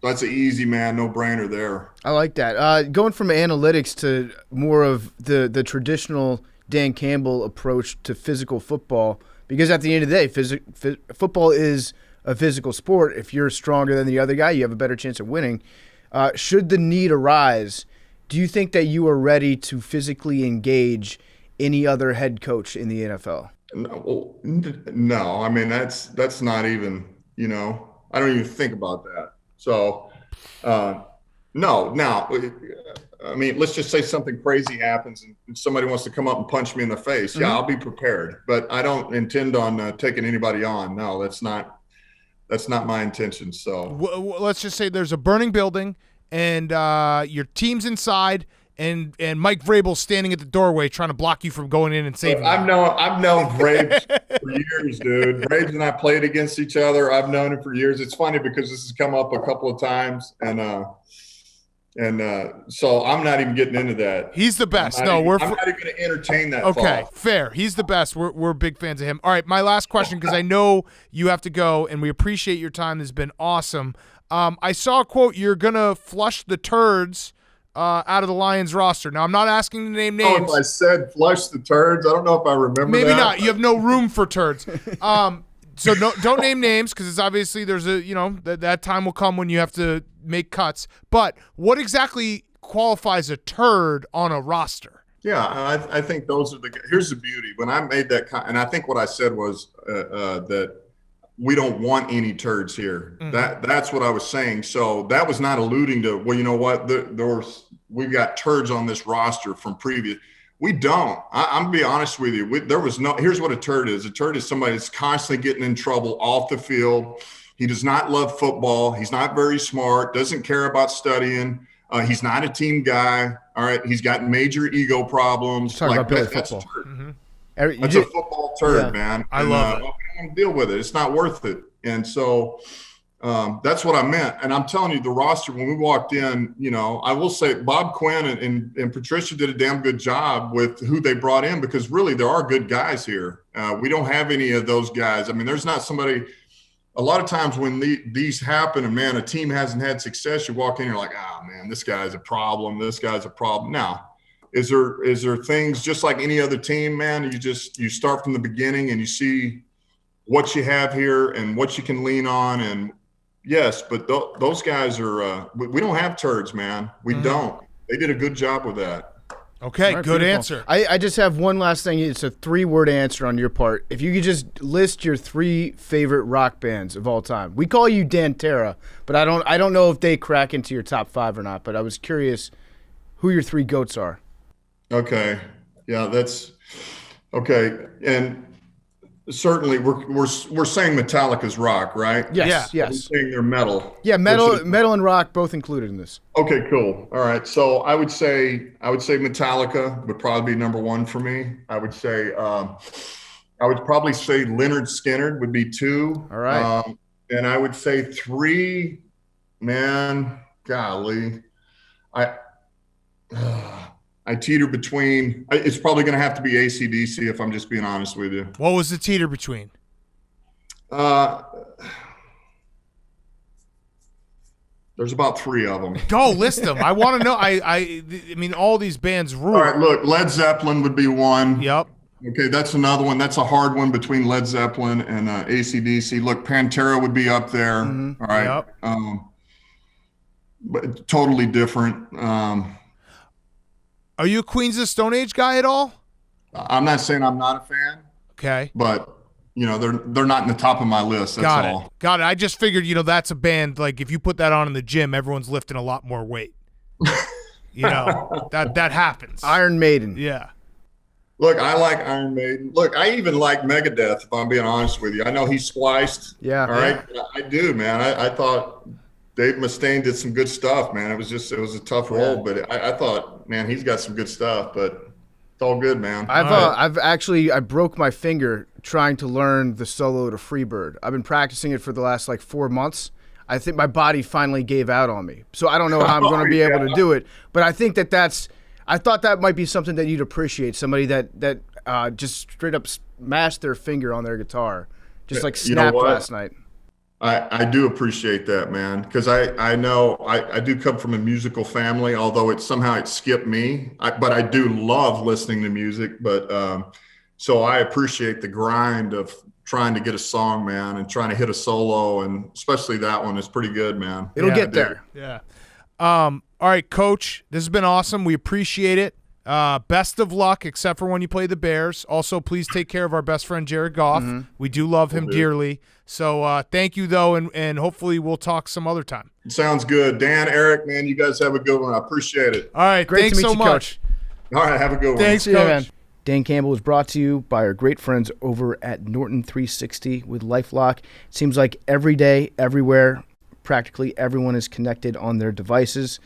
that's an easy, man, no brainer there. I like that. Going from analytics to more of the traditional Dan Campbell approach to physical football, because at the end of the day, football is a physical sport. If you're stronger than the other guy, you have a better chance of winning. Should the need arise, do you think that you are ready to physically engage any other head coach in the NFL? No. I mean, that's not even, you know, I don't even think about that. So, no. Now, I mean, let's just say something crazy happens and somebody wants to come up and punch me in the face. Yeah, I'll be prepared, but I don't intend on taking anybody on. No, that's not my intention. So let's just say there's a burning building and your team's inside, and Mike Vrabel's standing at the doorway trying to block you from going in and saving. I've known Braves for years, dude. Braves and I played against each other. I've known him for years. It's funny because this has come up a couple of times, and so I'm not even getting into that. He's the best. I'm not even going to entertain that. Okay, thought. fair. He's the best. We're big fans of him. All right, my last question, because I know you have to go, and we appreciate your time. This has been awesome. I saw a quote. You're gonna flush the turds out of the Lions roster. Now, I'm not asking to name names. Oh, if I said flush the turds, I don't know if I remember. Maybe that. not. You have no room for turds. So don't name names, because it's obviously there's a, you know, that time will come when you have to make cuts. But what exactly qualifies a turd on a roster? Yeah, I think those are here's the beauty. When I made that, and I think what I said was that we don't want any turds here. Mm-hmm. That's what I was saying. So that was not alluding to, well, you know what, we've got turds on this roster from previous. We don't. I'm gonna be honest with you. Here's what a turd is. A turd is somebody that's constantly getting in trouble off the field. He does not love football. He's not very smart, doesn't care about studying. He's not a team guy. All right. He's got major ego problems. Talking about Billy football. That's a turd. Mm-hmm. That's a football turd, man. I love it. We don't want to deal with it. It's not worth it. And so that's what I meant. And I'm telling you, the roster, when we walked in, you know, I will say Bob Quinn and Patricia did a damn good job with who they brought in, because really there are good guys here. We don't have any of those guys. I mean, there's not somebody – a lot of times when these happen and, man, a team hasn't had success, you walk in and you're like, oh, man, this guy's a problem. This guy's a problem. Now, is there things just like any other team, man? You start from the beginning and you see what you have here and what you can lean on. And yes, but those guys are we don't have turds, man. We don't. They did a good job with that. Okay, right, good beautiful. answer. I just have one last thing. It's a 3-word answer on your part. If you could just list your 3 favorite rock bands of all time. We call you Dan Terra, but I don't know if they crack into your top 5 or not. But I was curious who your 3 goats are. Okay, yeah, that's okay. And certainly we're saying Metallica's rock, right? Yes. We're saying they're metal. Yeah, metal and rock both included in this. Okay, cool. All right. So I would say Metallica would probably be number 1 for me. I would probably say Lynyrd Skynyrd would be 2. All right. And I would say 3, man, golly. I teeter between – it's probably going to have to be AC/DC if I'm just being honest with you. What was the teeter between? There's about 3 of them. Go list them. I want to know. I mean, all these bands rule. All right, look, Led Zeppelin would be one. Yep. Okay, that's another one. That's a hard one between Led Zeppelin and AC/DC. Look, Pantera would be up there. All right. Yep. But totally different. Are you a Queens of the Stone Age guy at all? I'm not saying I'm not a fan. Okay. But they're not in the top of my list. That's all. Got it. I just figured, that's a band, like, if you put that on in the gym, everyone's lifting a lot more weight. That happens. Iron Maiden. Yeah. Look, I like Iron Maiden. Look, I even like Megadeth, if I'm being honest with you. I know he's spliced. Yeah. All right. Yeah. I do, man. I thought Dave Mustaine did some good stuff, man. It was a tough role, but I thought, man, he's got some good stuff, but it's all good, man. I broke my finger trying to learn the solo to Freebird. I've been practicing it for the last 4 months. I think my body finally gave out on me. So I don't know how I'm going to be able to do it, but I think I thought that might be something that you'd appreciate. Somebody that just straight up smashed their finger on their guitar, just snapped last night. I do appreciate that, man, because I know I do come from a musical family, although it skipped me. But I do love listening to music. But so I appreciate the grind of trying to get a song, man, and trying to hit a solo, and especially that one is pretty good, man. It'll get there. Yeah. All right, Coach, this has been awesome. We appreciate it. Best of luck, except for when you play the Bears. Also, please take care of our best friend, Jared Goff. We do love him dearly. So thank you, though, and hopefully we'll talk some other time. Sounds good. Dan, Eric, man, you guys have a good one. I appreciate it. All right, Great thanks to meet so you, much. Coach. All right, have a good one. Thanks, See ya, Coach. man. Dan Campbell is brought to you by our great friends over at Norton 360 with LifeLock. It seems like every day, everywhere, practically everyone is connected on their devices.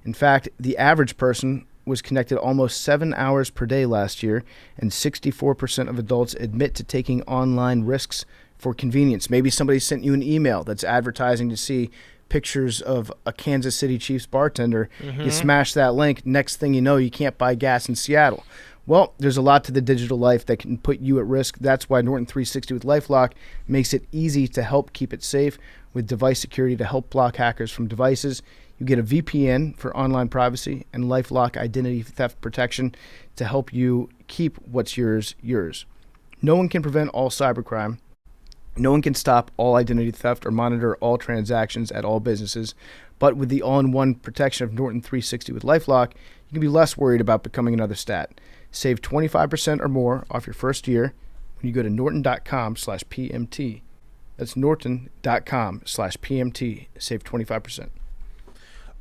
In fact, the average person was connected almost 7 hours per day last year, and 64% of adults admit to taking online risks for convenience. Maybe somebody sent you an email that's advertising to see pictures of a Kansas City Chiefs bartender. You smash that link, next thing you know, you can't buy gas in Seattle. Well, there's a lot to the digital life that can put you at risk. That's why Norton 360 with LifeLock makes it easy to help keep it safe with device security to help block hackers from devices. You get a VPN for online privacy and LifeLock identity theft protection to help you keep what's yours, yours. No one can prevent all cybercrime. No one can stop all identity theft or monitor all transactions at all businesses. But with the all-in-one protection of Norton 360 with LifeLock, you can be less worried about becoming another stat. Save 25% or more off your first year when you go to norton.com/PMT. That's norton.com/PMT. Save 25%.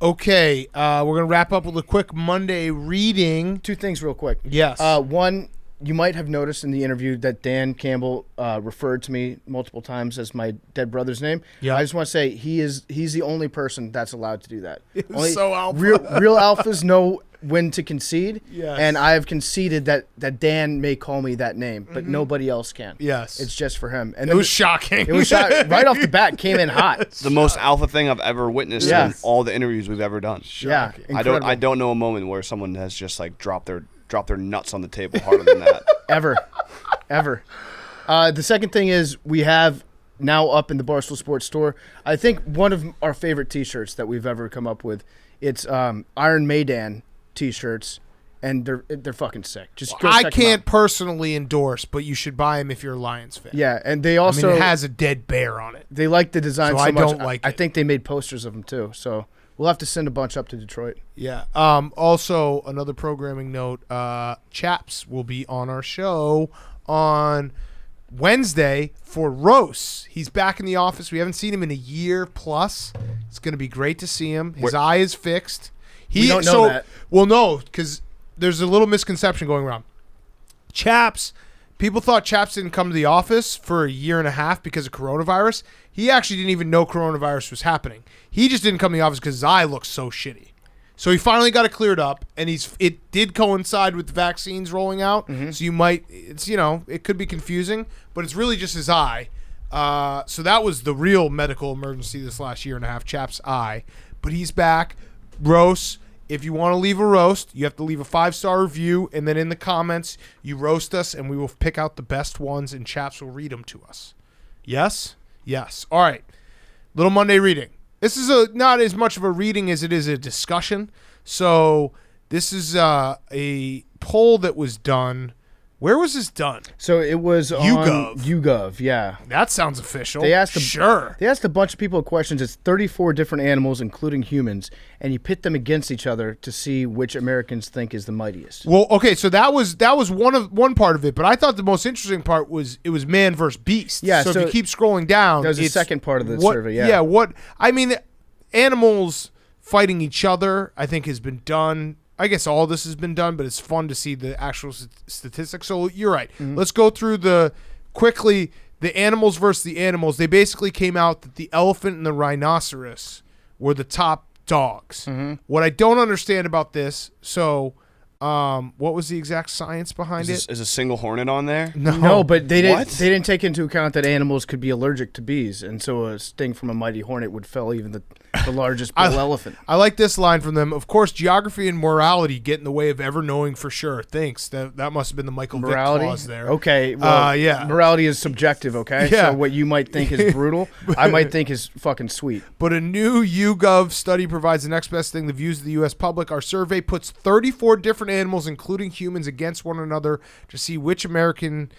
Okay, we're going to wrap up with a quick Monday reading. 2 things real quick. Yes. One, you might have noticed in the interview that Dan Campbell referred to me multiple times as my dead brother's name. Yeah. I just want to say he's the only person that's allowed to do that. So alpha. Real alphas know when to concede. Yes. And I have conceded that Dan may call me that name, but nobody else can. Yes. It's just for him. And It was shocking. It was right off the bat, came in hot. The most alpha thing I've ever witnessed in all the interviews we've ever done. Yeah, I don't know a moment where someone has just dropped their nuts on the table harder than that. Ever. The second thing is we have now up in the Barstool Sports store, I think one of our favorite T-shirts that we've ever come up with. It's Iron Maiden T-shirts, and they're fucking sick. Just go check them can't out. personally endorse, but you should buy them if you're a Lions fan. Yeah, and they also it has a dead bear on it. They like the design so I much. don't like I it. think they made posters of them too. So we'll have to send a bunch up to Detroit. Yeah. Also, another programming note: Chaps will be on our show on Wednesday for roasts. He's back in the office. We haven't seen him in a year plus. It's going to be great to see him. His eye is fixed. We don't know that. Well, no, because there's a little misconception going around. Chaps, people thought Chaps didn't come to the office for a year and a half because of coronavirus. He actually didn't even know coronavirus was happening. He just didn't come to the office because his eye looked so shitty. So he finally got it cleared up, and it did coincide with the vaccines rolling out. So it could be confusing, but it's really just his eye. So that was the real medical emergency this last year and a half, Chap's eye. But he's back. Roast. If you want to leave a roast, you have to leave a 5-star review, and then in the comments, you roast us, and we will pick out the best ones, and Chaps will read them to us. Yes? Yes. All right. Little Monday reading. This is not as much of a reading as it is a discussion. So this is a poll that was done. Where was this done? So it was YouGov. on YouGov, yeah. That sounds official. They asked Sure. They asked a bunch of people questions. It's 34 different animals, including humans, and you pit them against each other to see which Americans think is the mightiest. Well, okay, so that was one part of it, but I thought the most interesting part was it was man versus beast. Yeah, So, so if you keep scrolling down, There's a it's second part of the what, survey, yeah. what I mean, animals fighting each other, I think has been done. I guess all this has been done, but it's fun to see the actual statistics. So you're right. Mm-hmm. Let's go through the animals versus the animals. They basically came out that the elephant and the rhinoceros were the top dogs. Mm-hmm. What I don't understand about this, what was the exact science behind it? Is a single hornet on there? No, but they What? didn't take into account that animals could be allergic to bees, and so a sting from a mighty hornet would fell even the largest bull elephant. I like this line from them. Of course, geography and morality get in the way of ever knowing for sure. Thanks. That must have been the Michael Vick clause there. Okay. Well, yeah. Morality is subjective, okay? Yeah. So what you might think is brutal, I might think is fucking sweet. But a new YouGov study provides the next best thing, the views of the U.S. public. Our survey puts 34 different animals, including humans, against one another to see which Americans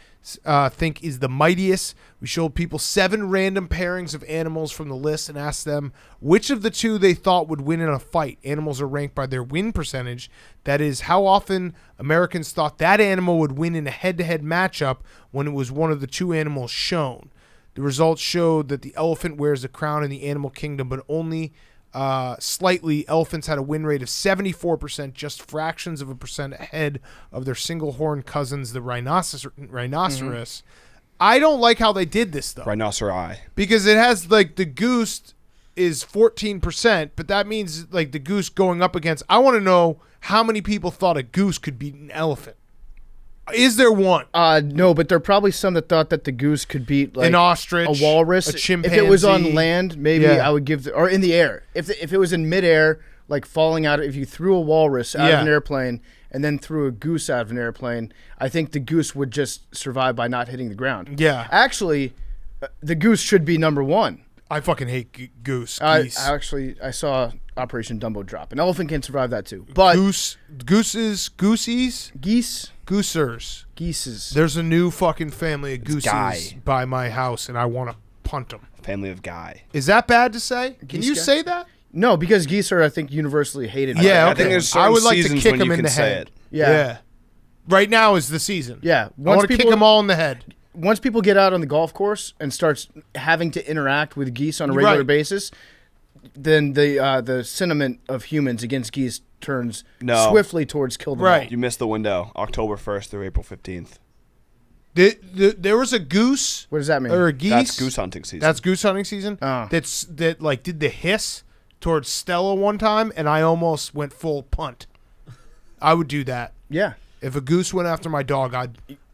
think is the mightiest. We showed people 7 random pairings of animals from the list and asked them which of the 2 they thought would win in a fight. Animals are ranked by their win percentage. That is, how often Americans thought that animal would win in a head-to-head matchup when it was one of the 2 animals shown. The results showed that the elephant wears the crown in the animal kingdom, but only slightly. Elephants had a win rate of 74%, just fractions of a percent ahead of their single-horn cousins, the rhinoceros. Mm-hmm. I don't like how they did this, though. Rhinoceri. Because it has, like, the goose is 14%, but that means, like, the goose going up against... I want to know how many people thought a goose could beat an elephant. Is there one? No, but there are probably some that thought that the goose could beat like an ostrich, a walrus, a chimpanzee. If it was on land, maybe Yeah. I would give, or in the air. If it was in midair, like falling out, if you threw a walrus out of an airplane and then threw a goose out of an airplane, I think the goose would just survive by not hitting the ground. Yeah. Actually, the goose should be number 1. I fucking hate geese. I saw Operation Dumbo drop. An elephant can survive that too. But gooses, geese. Goosers. There's a new fucking family of gooses Guy. by my house, and I want to punt them. Family of Guy. Is that bad to say? Can Geese you guy? say that? No, because geese are, I think, universally hated. Yeah, I okay. think there's I would certain like to seasons kick when them you in can the say head. it. Yeah. Right now is the season. Yeah. I want to kick them all in the head. Once people get out on the golf course and starts having to interact with geese on a regular Right. basis, then the sentiment of humans against geese turns No. swiftly towards kill them Right. all. You missed the window. October 1st through April 15th. There was a goose What does that mean? or a geese. That's goose hunting season. That's goose hunting season. Oh. That like did the hiss towards Stella one time, and I almost went full punt. I would do that. Yeah. If a goose went after my dog,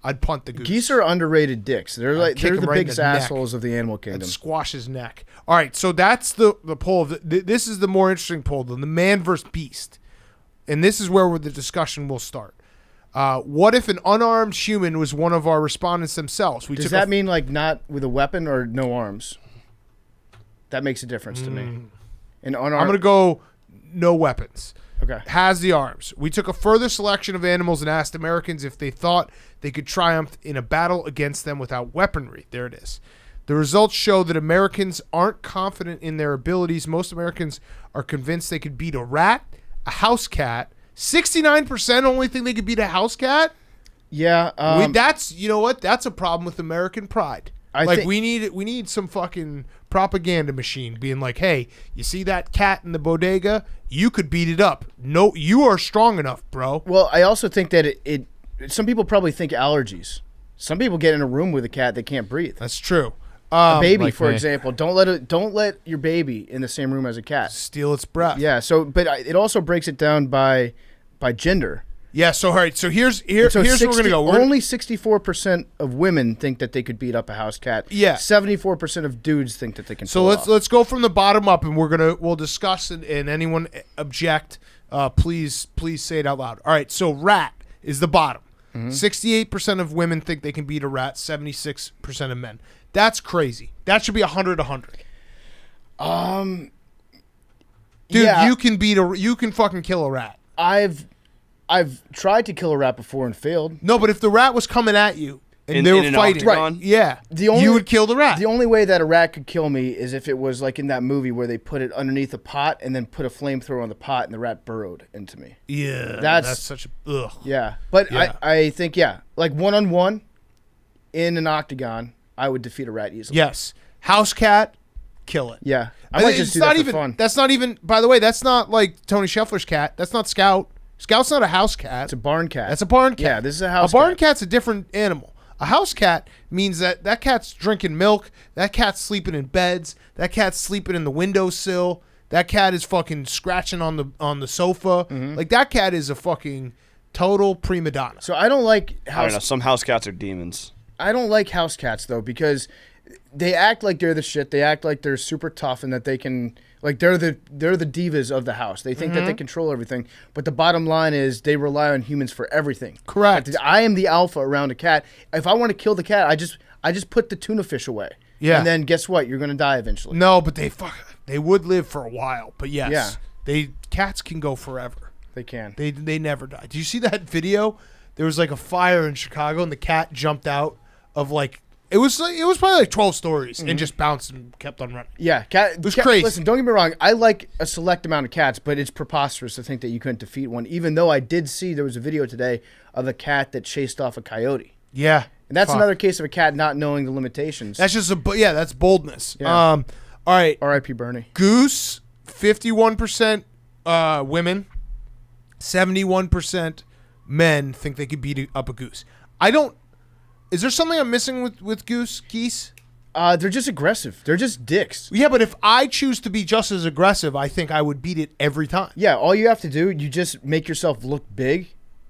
I'd punt the goose. Geese are underrated dicks. They're like kick they're 'em the right in biggest the neck. assholes of the animal kingdom. and squash his neck. All right, so that's the poll. Of this is the more interesting poll, the man versus beast. And this is where the discussion will start. What if an unarmed human was one of our respondents themselves? Does that mean like not with a weapon or no arms? That makes a difference to me. An unarmed. I'm going to go no weapons. Okay. Has the arms. We took a further selection of animals and asked Americans if they thought they could triumph in a battle against them without weaponry. There it is. The results show that Americans aren't confident in their abilities. Most Americans are convinced they could beat a rat, a house cat. 69% only think they could beat a house cat. Yeah. That's you know what? That's a problem with American pride. I Like think- we need some fucking propaganda machine being like, hey, you see that cat in the bodega? You could beat it up. No, you are strong enough, bro. Well, I also think that it some people probably think allergies. Some people get in a room with a cat that can't breathe. That's true. A baby, like for me. example, don't let your baby in the same room as a cat. Steal its breath. Yeah. So, but it also breaks it down by gender. Yeah. So all right. So here's where we're gonna go. Only 64% of women think that they could beat up a house cat. Yeah. 74% of dudes think that they can. So pull it let's off. let's go from the bottom up, and we'll discuss and anyone object, please say it out loud. All right. So rat is the bottom. 68% of women think they can beat a rat. 76% of men. That's crazy. That should be 100-100. Dude, Yeah. you can fucking kill a rat. I've tried to kill a rat before and failed. No, but if the rat was coming at you and they In were an fighting, octagon? yeah, you would kill the rat. The only way that a rat could kill me is if it was like in that movie where they put it underneath a pot and then put a flamethrower on the pot and the rat burrowed into me. Yeah, That's such a ugh. Yeah, but Yeah. I think like 1-on-1 in an octagon, I would defeat a rat easily. Yes, house cat, kill it. Yeah, I might just do that for fun. That's not even. By the way, that's not like Tony Scheffler's cat. That's not Scout. Scout's not a house cat. It's a barn cat. That's a barn cat. Yeah, this is a house cat. A barn cat. cat's a different animal. A house cat means that cat's drinking milk. That cat's sleeping in beds. That cat's sleeping in the windowsill. That cat is fucking scratching on the sofa. Like that cat is a fucking total prima donna. So I don't like I don't know. Some house cats are demons. I don't like house cats though because they act like they're the shit. They act like they're super tough and that they can like they're the divas of the house. They think that they control everything. But the bottom line is they rely on humans for everything. Correct. Like, I am the alpha around a cat. If I want to kill the cat, I just put the tuna fish away. Yeah. And then guess what? You're gonna die eventually. No, but they would live for a while. But yes, Yeah. cats can go forever. They can. They never die. Do you see that video? There was like a fire in Chicago and the cat jumped out of like it was probably like 12 stories and just bounced and kept on running. Yeah, cat. It was crazy. Listen, don't get me wrong. I like a select amount of cats, but it's preposterous to think that you couldn't defeat one. Even though I did see there was a video today of a cat that chased off a coyote, Yeah. and that's Fuck. another case of a cat not knowing the limitations. That's just that's boldness. Yeah. All right. R.I.P. Bernie. Goose, 51% women, 71% men think they could beat up a goose. Is there something I'm missing with geese? They're just aggressive. They're just dicks. Yeah, but if I choose to be just as aggressive, I think I would beat it every time. Yeah, all you have to do, you just make yourself look big.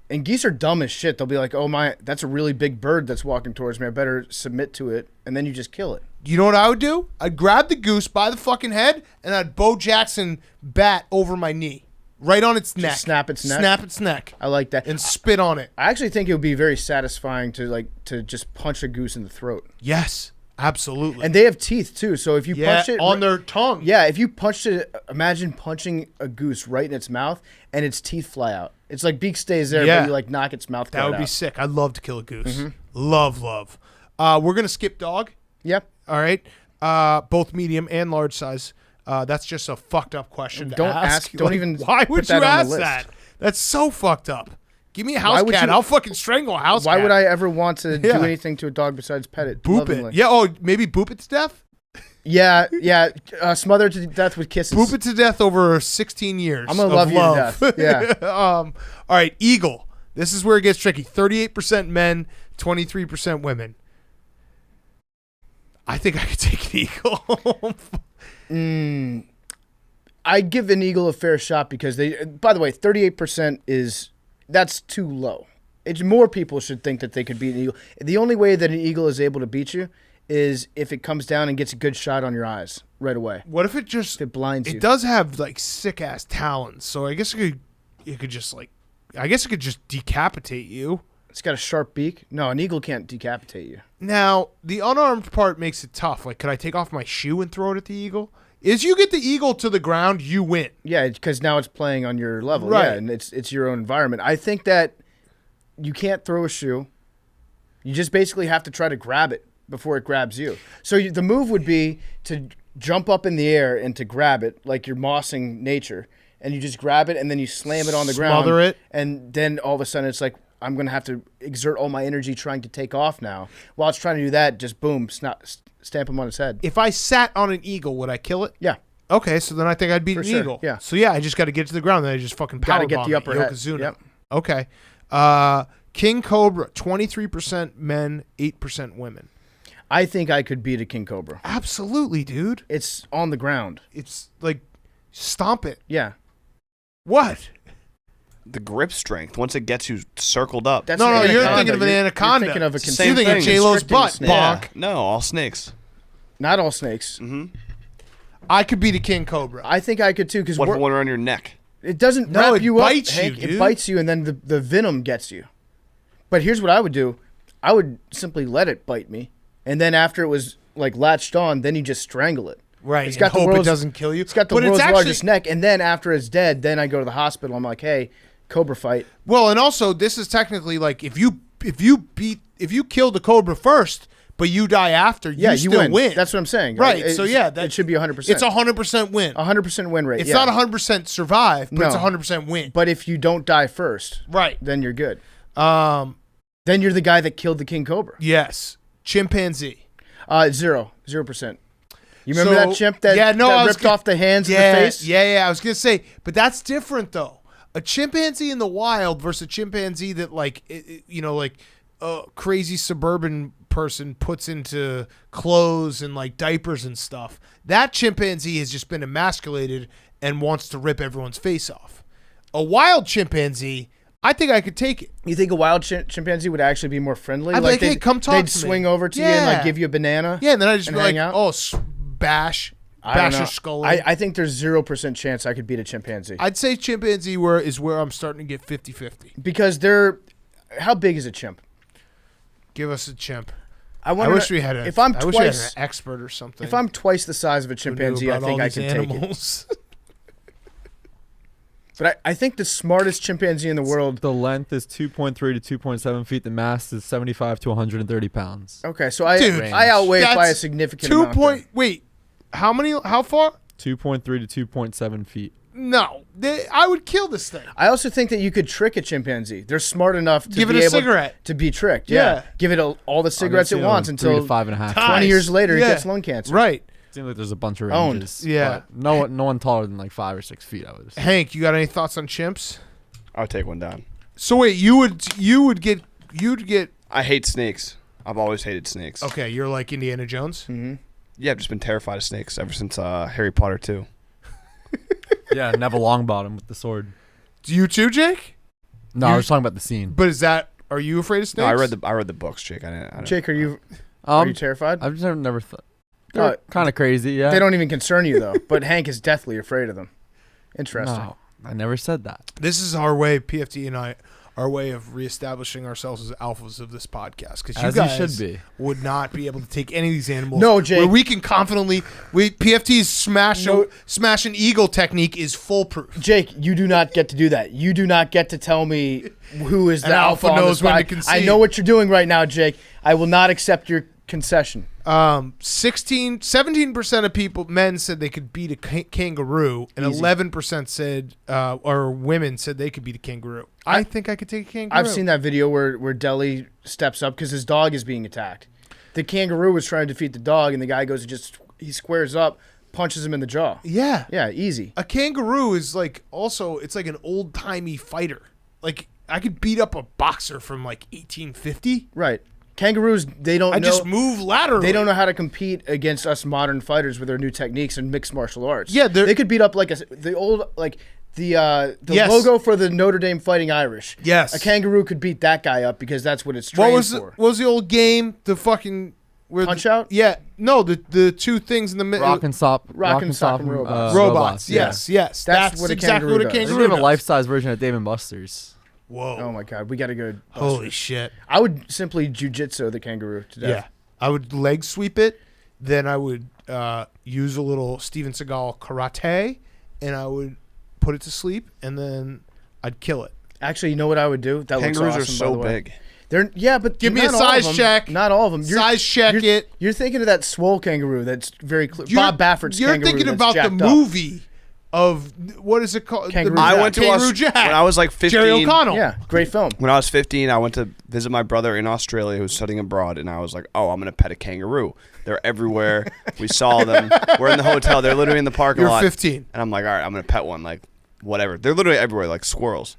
And geese are dumb as shit. They'll be like, oh my, that's a really big bird that's walking towards me. I better submit to it. And then you just kill it. You know what I would do? I'd grab the goose by the fucking head and I'd Bo Jackson bat over my knee. Right on its neck. snap its neck? Snap its neck. I like that. And spit on it. I actually think it would be very satisfying to just punch a goose in the throat. Yes, absolutely. And they have teeth too, so if you punch it on their tongue. yeah, if you punched it, imagine punching a goose right in its mouth and its teeth fly out. It's like beak stays there, Yeah. but you like knock its mouth. That would be out. sick. I'd love to kill a goose. Love. We're gonna skip dog. Yep. All right. Both medium and large size. That's just a fucked up question to Don't ask. ask- don't even Why would put that you on the ask list. that? That's so fucked up. Give me a house Why would cat. you- I'll fucking strangle a house Why cat. would I ever want to Yeah. do anything to a dog besides pet it? boop lovingly? it? Yeah. Oh, maybe boop it to death. Yeah. Smother it to death with kisses. Boop it to death over 16 years. I'm gonna of love you to death. Yeah. All right. Eagle. This is where it gets tricky. 38% men, 23% women. I think I could take an eagle. I'd give an eagle a fair shot because by the way, 38% that's too low. It's more people should think that they could beat an eagle. The only way that an eagle is able to beat you is if it comes down and gets a good shot on your eyes right away. What if it just If it blinds you. It does have like sick ass talons, so I guess it could just decapitate you. It's got a sharp beak. No, an eagle can't decapitate you. Now, the unarmed part makes it tough. Like, could I take off my shoe and throw it at the eagle? Is you get the eagle to the ground, you win. Yeah, because now it's playing on your level. Right. Yeah, and it's your own environment. I think that you can't throw a shoe. You just basically have to try to grab it before it grabs you. So the move would be to jump up in the air and to grab it like you're mossing nature. And you just grab it and then you slam it on the ground. Smother it. And then all of a sudden it's like, I'm going to have to exert all my energy trying to take off now. While it's trying to do that, just boom, stamp him on his head. If I sat on an eagle, would I kill it? Yeah. Okay, so then I think I'd beat an sure, eagle. yeah. So yeah, I just got to get to the ground, then I just fucking Gotta powerbomb get the upper it. head. Yokozuna. Yep. Okay. King Cobra, 23% men, 8% women. I think I could beat a king cobra. Absolutely, dude. It's on the ground. It's like, stomp it. Yeah. What? The grip strength once it gets you circled up. That's No, an you're anaconda. thinking of an anaconda. You're thinking of a Same You're thinking of thing. J-Lo's constricting butt. snake. Bonk. No, all snakes. Not all snakes. I could beat a king cobra. I think I could too because What if one around your neck? it doesn't No, wrap it you up. bites you, Hank. dude. It bites you, and then the venom gets you. But here's what I would do. I would simply let it bite me. And then after it was like latched on, then you just strangle it. Right. It's got and the hope world's, it doesn't kill you. It's got the But world's actually, largest neck. And then after it's dead, then I go to the hospital. I'm like, hey, cobra fight. Well, and also this is technically like if you kill the cobra first, but you die after, you still win. That's what I'm saying. Right. So yeah, it should be 100%. It's 100% win. 100% win rate. It's yeah. not 100% survive, but it's No. 100% win. But if you don't die first, Right. then you're good. Um. Then you're the guy that killed the king cobra. Yes. Chimpanzee. 0%. You remember So- that chimp that, Yeah, no, I that was ripped gonna- off the hands and Yeah. the face? Yeah. I was gonna say, but that's different though. A chimpanzee in the wild versus a chimpanzee that like a crazy suburban person puts into clothes and like diapers and stuff. That chimpanzee has just been emasculated and wants to rip everyone's face off. A wild chimpanzee, I think I could take it. You think a wild chimpanzee would actually be more friendly? I'd be like, hey, they'd- come talk They'd to me. swing over to you and Yeah. like give you a banana? Yeah, and then I just And be like, hang out? oh, bash I don't your know. skull. I think there's 0% chance I could beat a chimpanzee. I'd say chimpanzee is where I'm starting to get 50-50. Because they're... How big is a chimp? Give us a chimp. I I wish we had if I'm I wish we had twice an expert or something. if I'm twice the size of a who knew chimpanzee, I about think all I these can take it. animals. But I think the smartest chimpanzee in the world. The length is 2.3 to 2.7 feet. The mass is 75 to 130 pounds. Okay, so I Dude, outweigh it by a that's significant 2 amount. point. Wait, how far? 2.3 to 2.7 feet. No, I would kill this thing. I also think that you could trick a chimpanzee. They're smart enough to Give be it a able cigarette. to be tricked. Yeah. Yeah, give it all the cigarettes it wants 3 until to 5.5. 20 years later Yeah. it gets lung cancer. Right. Seems like there's a bunch of Owned. ranges. Yeah. but no one taller than like 5 or 6 feet. I would assume. Hank, you got any thoughts on chimps? I would take one down. So wait, you'd get. I hate snakes. I've always hated snakes. Okay, you're like Indiana Jones. Mm-hmm. Yeah, I've just been terrified of snakes ever since Harry Potter 2. Yeah, Neville Longbottom with the sword. Do you too, Jake? No, You- I was talking about the scene. But are you afraid of snakes? No, I read the books, Jake. I didn't. Jake, are you terrified? I've just never thought. They're kind of crazy. Yeah. They don't even concern you though. But Hank is deathly afraid of them. Interesting. No, I never said that. This is our way, PFT and I, our way of reestablishing ourselves as alphas of this podcast. Because you As you guys should be. would not be able to take any of these animals. No, Jake. Where we can confidently, PFT's smash an eagle technique is foolproof. Jake, you do not get to do that. You do not get to tell me who is the An alpha alpha on knows this when to pod. concede. I know what you're doing right now, Jake. I will not accept your concession. 17% of men said they could beat a kangaroo, and Easy. 11% said, or women said they could beat a kangaroo. I think I could take a kangaroo. I've seen that video where Deli steps up because his dog is being attacked. The kangaroo was trying to defeat the dog, and the guy goes and he squares up, punches him in the jaw. Yeah. Yeah, easy. A kangaroo is like it's like an old timey fighter. Like I could beat up a boxer from like 1850. Right. Kangaroos, they don't know. just move laterally. They don't know how to compete against us modern fighters with their new techniques and mixed martial arts. Yeah, they could beat up like the old the Yes. logo for the Notre Dame Fighting Irish. Yes. A kangaroo could beat that guy up because that's what it's trained for. What was the old game? The fucking Punch Out? Yeah, no, the two things in the middle. Rock and Sock and Robots. robots. yeah. Yes. That's what a exactly kangaroo what a does. They kangaroo have a does. life-size version of Dave and Buster's. Whoa! Oh my God, we got to go. Holy shit! I would simply jujitsu the kangaroo to death. Yeah, I would leg sweep it. Then I would use a little Steven Seagal karate, and I would put it to sleep, and then I'd kill it. Actually, you know what I would do? That Kangaroos looks awesome, are by so the way. big. But Give me a not all of size them. check. Not all of them. Size check it. You're thinking of that swole kangaroo. That's very clear. Bob Baffert's You're kangaroo. thinking that's about the jacked up. movie of what is it called? Kangaroo The- Jack. I went to Kangaroo Jack. when I was like 15. Jerry O'Connell. Yeah, great film. When I was 15, I went to visit my brother in Australia who was studying abroad, and I was like, oh, I'm going to pet a kangaroo. They're everywhere. We saw them. We're in the hotel. They're literally in the parking You're lot. 15. And I'm like, all right, I'm going to pet one, like, whatever. They're literally everywhere, like squirrels.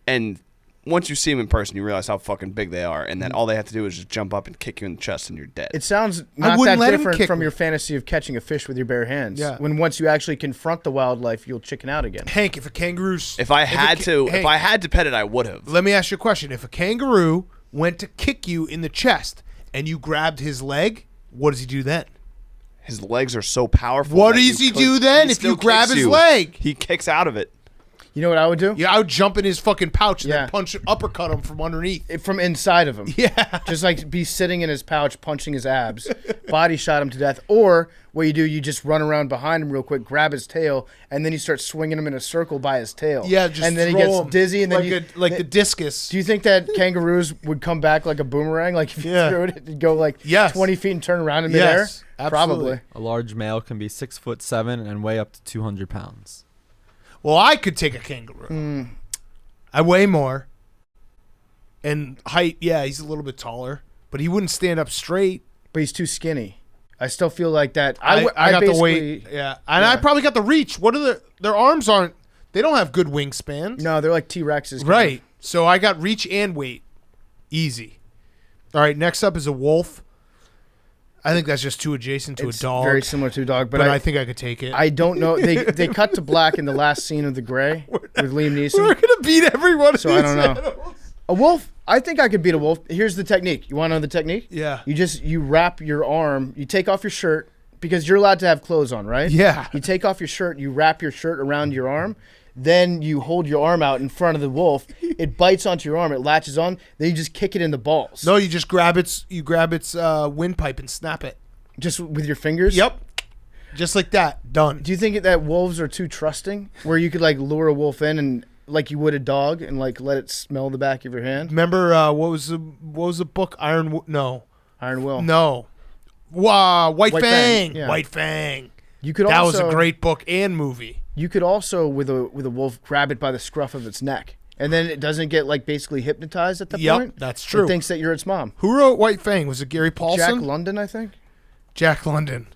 And once you see them in person, you realize how fucking big they are, and then all they have to do is just jump up and kick you in the chest, and you're dead. It sounds not wouldn't that let him different kick from me. your fantasy of catching a fish with your bare hands. Yeah. When once you actually confront the wildlife, you'll chicken out again. Hank, if a kangaroo's if I had to pet it, I would have. let me ask you a question. If a kangaroo went to kick you in the chest and you grabbed his leg, what does he do then? His legs are so powerful. What that does you he do then if still you grab kicks his you. leg? He kicks out of it. You know what I would do? Yeah, I would jump in his fucking pouch and Yeah. then punch, uppercut him from underneath. From inside of him. Yeah. Just like be sitting in his pouch, punching his abs, body shot him to death. Or what you do, you just run around behind him real quick, grab his tail, and then you start swinging him in a circle by his tail. Yeah, just and then he throw gets him dizzy, and then like the discus. Do you think that kangaroos would come back like a boomerang? Like if you Yeah. threw it, it'd go like Yes. 20 feet and turn around in midair? Yes, absolutely. Probably. A large male can be 6'7" and weigh up to 200 pounds. Well, I could take a kangaroo. I weigh more. And height, yeah, he's a little bit taller, but he wouldn't stand up straight. But he's too skinny. I still feel like that. I got the basically- weight. Yeah. And I probably got the reach. What are their arms aren't, they don't have good wingspans. No, they're like T-Rexes. Right. So I got reach and weight. Easy. All right, next up is a wolf. I think that's just too adjacent to It's a dog. very similar to a dog, but I think I could take it. I don't know. They cut to black in the last scene of The Gray with Liam Neeson. We're going to beat everyone. So I don't know. A wolf, I think I could beat a wolf. Here's the technique. You want to know the technique? Yeah. You wrap your arm, you take off your shirt, because you're allowed to have clothes on, right? Yeah. You take off your shirt, you wrap your shirt around your arm, then you hold your arm out in front of the wolf. It bites onto your arm, it latches on, then you just kick it in the balls. No, you just grab its windpipe and snap it. Just with your fingers? Yep. Just like that. Done. Do you think that wolves are too trusting? Where you could like lure a wolf in and like you would a dog and like let it smell the back of your hand? Remember what was the book? Iron Will. No. White Fang, Fang. yeah. White Fang. You could That also, was a great book and movie. You could also with a wolf grab it by the scruff of its neck. And then it doesn't get like basically hypnotized at that point. Yep, that's true. It thinks that you're its mom. Who wrote White Fang? Was it Gary Paulson? Jack London, I think. Jack London.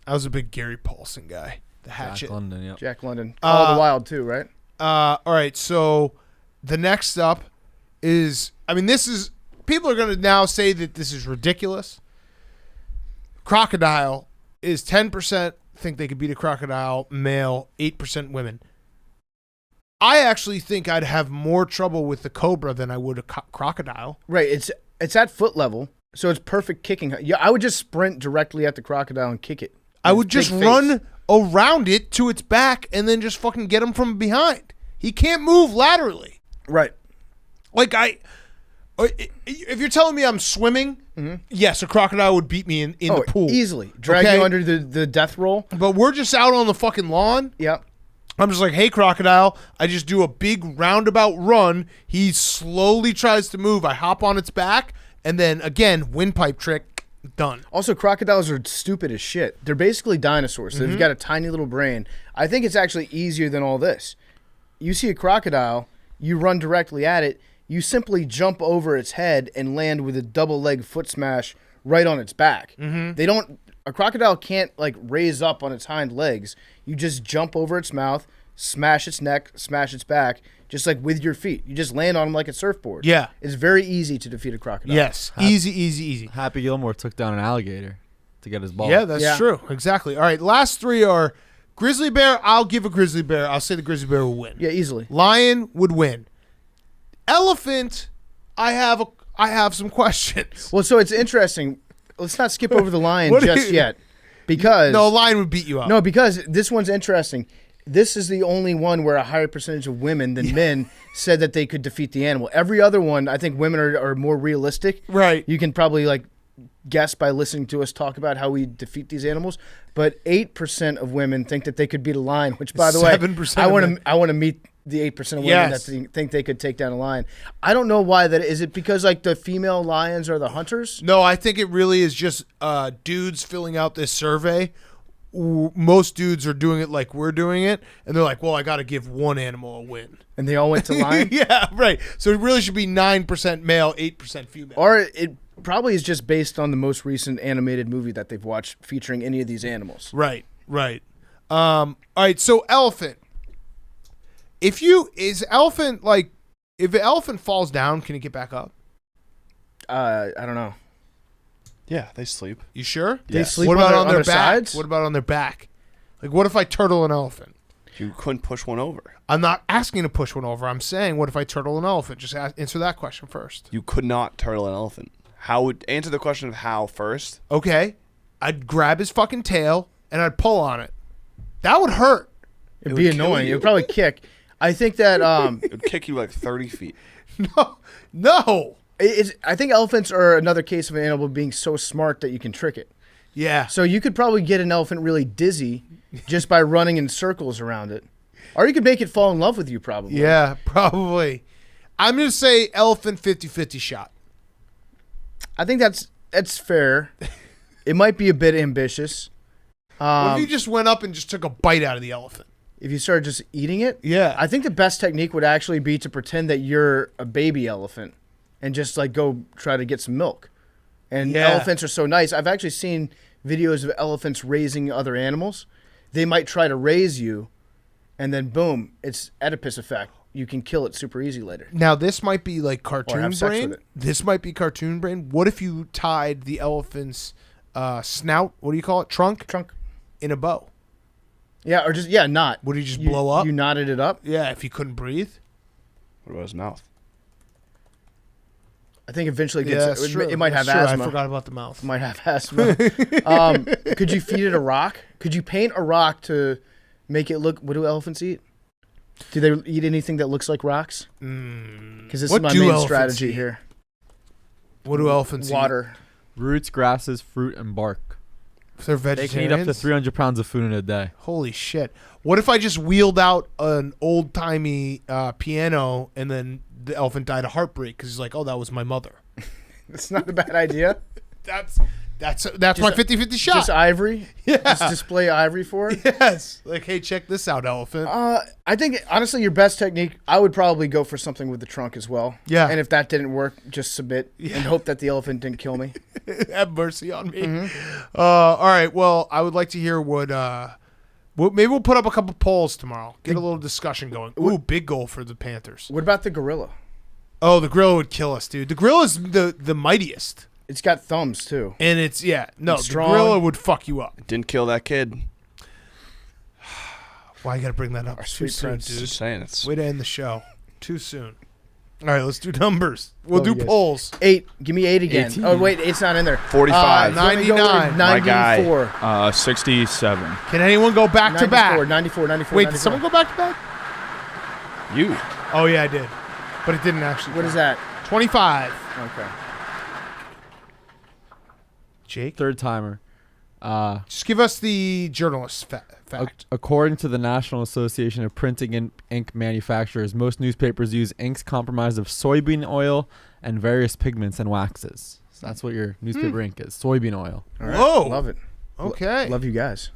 I was a big Gary Paulson guy. The Hatchet. Jack London, yep. Jack London. Call of the Wild too, right? All right, so the next up is, people are going to now say that this is ridiculous. Crocodile is 10% think they could beat a crocodile, male, 8% women. I actually think I'd have more trouble with the cobra than I would a crocodile. Right. It's at foot level, so it's perfect kicking. Yeah, I would just sprint directly at the crocodile and kick it. I would just run around it to its back and then just fucking get him from behind. He can't move laterally. Right. Like if you're telling me I'm swimming, yes, a crocodile would beat me in the pool. Easily. Drag you under the death roll. But we're just out on the fucking lawn. Yep. I'm just like, hey, crocodile. I just do a big roundabout run. He slowly tries to move. I hop on its back, and then, again, windpipe trick, done. Also, crocodiles are stupid as shit. They're basically dinosaurs. They've got a tiny little brain. I think it's actually easier than all this. You see a crocodile, you run directly at it, you simply jump over its head and land with a double leg foot smash right on its back. A crocodile can't like raise up on its hind legs. You just jump over its mouth, smash its neck, smash its back, just like with your feet. You just land on them like a surfboard. Yeah. It's very easy to defeat a crocodile. Yes. Easy. Happy Gilmore took down an alligator to get his ball. Yeah, that's true. Exactly. All right, last three are grizzly bear. I'll give a grizzly bear. I'll say the grizzly bear will win. Yeah, easily. Lion would win. Elephant, I have some questions. Well, so it's interesting. Let's not skip over the lion just yet. Because no, a lion would beat you up. No, because this one's interesting. This is the only one where a higher percentage of women than men said that they could defeat the animal. Every other one, I think women are more realistic. Right. You can probably like guess by listening to us talk about how we defeat these animals. But 8% of women think that they could beat a lion, which by the way, 7%. I want to meet the 8% of women that think they could take down a lion. I don't know why that is. It because like the female lions are the hunters? No, I think it really is just dudes filling out this survey. Most dudes are doing it like we're doing it, and they're like, well, I got to give one animal a win. And they all went to lion? Yeah, right. So it really should be 9% male, 8% female. Or it probably is just based on the most recent animated movie that they've watched featuring any of these animals. Right. All right, so elephant. If an elephant falls down, can it get back up? I don't know. Yeah, they sleep. You sure? They sleep What about on on their back? sides? What about on their back? Like, what if I turtle an elephant? You couldn't push one over. I'm not asking to push one over. I'm saying, what if I turtle an elephant? Just answer that question first. You could not turtle an elephant. Answer the question of how first? Okay. I'd grab his fucking tail and I'd pull on it. That would hurt. It'd be annoying. It would probably kick. I think that It would kick you like 30 feet. No. I think elephants are another case of an animal being so smart that you can trick it. Yeah. So you could probably get an elephant really dizzy just by running in circles around it. Or you could make it fall in love with you probably. Yeah, probably. I'm going to say elephant 50-50 shot. I think that's fair. It might be a bit ambitious. What if you just went up and just took a bite out of the elephant? If you started just eating it? Yeah. I think the best technique would actually be to pretend that you're a baby elephant and just like go try to get some milk. And elephants are so nice. I've actually seen videos of elephants raising other animals. They might try to raise you, and then boom, it's Oedipus effect. You can kill it super easy later. Now, this might be like Or cartoon have sex brain. with it. This might be cartoon brain. What if you tied the elephant's snout, what do you call it, trunk, in a bow? Yeah, or just, knot. Would he just blow up? You knotted it up? Yeah, if he couldn't breathe. What about his mouth? I think eventually Yeah, that's it true. might have That's true. asthma. I forgot about the mouth. Might have asthma. Could you feed it a rock? Could you paint a rock to make it look? What do elephants eat? Do they eat anything that looks like rocks? Because this is What my do main elephants strategy eat? here. What do elephants eat? Water. Roots, grasses, fruit, and bark. If they're They can eat vegetarians? up to 300 pounds of food in a day. Holy shit. What if I just wheeled out an old-timey piano and then the elephant died of heartbreak because he's like, oh, that was my mother. That's not a bad idea. That's my 50-50 shot. Just ivory. Yeah. Just display ivory for it. Yes. Like, hey, check this out, elephant. I think honestly, your best technique. I would probably go for something with the trunk as well. Yeah. And if that didn't work, just submit and hope that the elephant didn't kill me. Have mercy on me. All right. Well, I would like to hear what maybe we'll put up a couple polls tomorrow. Get a little discussion going. Ooh, big goal for the Panthers. What about the gorilla? Oh, the gorilla would kill us, dude. The gorilla is the mightiest. It's got thumbs too. And it's, the strong. gorilla would fuck you up. Didn't kill that kid. Why you got to bring that up? Our Too sweet soon, prince. dude. Just saying, it's Way to end the show. Too soon. All right, let's do numbers. We'll Love do you guys. polls. 8. Give me 8 again. 18. Oh wait, 8's not in there. 45. Let me go with 99. My guy. 94. 67. Can anyone go back to back? 94. Wait, 94. did someone go back to back? You. Oh, yeah, I did. But it didn't actually. What is that? 25. Okay. Jake? Third timer. Just give us the journalist fact. According to the National Association of Printing and Ink Manufacturers, most newspapers use inks comprised of soybean oil and various pigments and waxes. So that's what your newspaper ink is, soybean oil. All right. Whoa. Love it. Okay. Love you guys.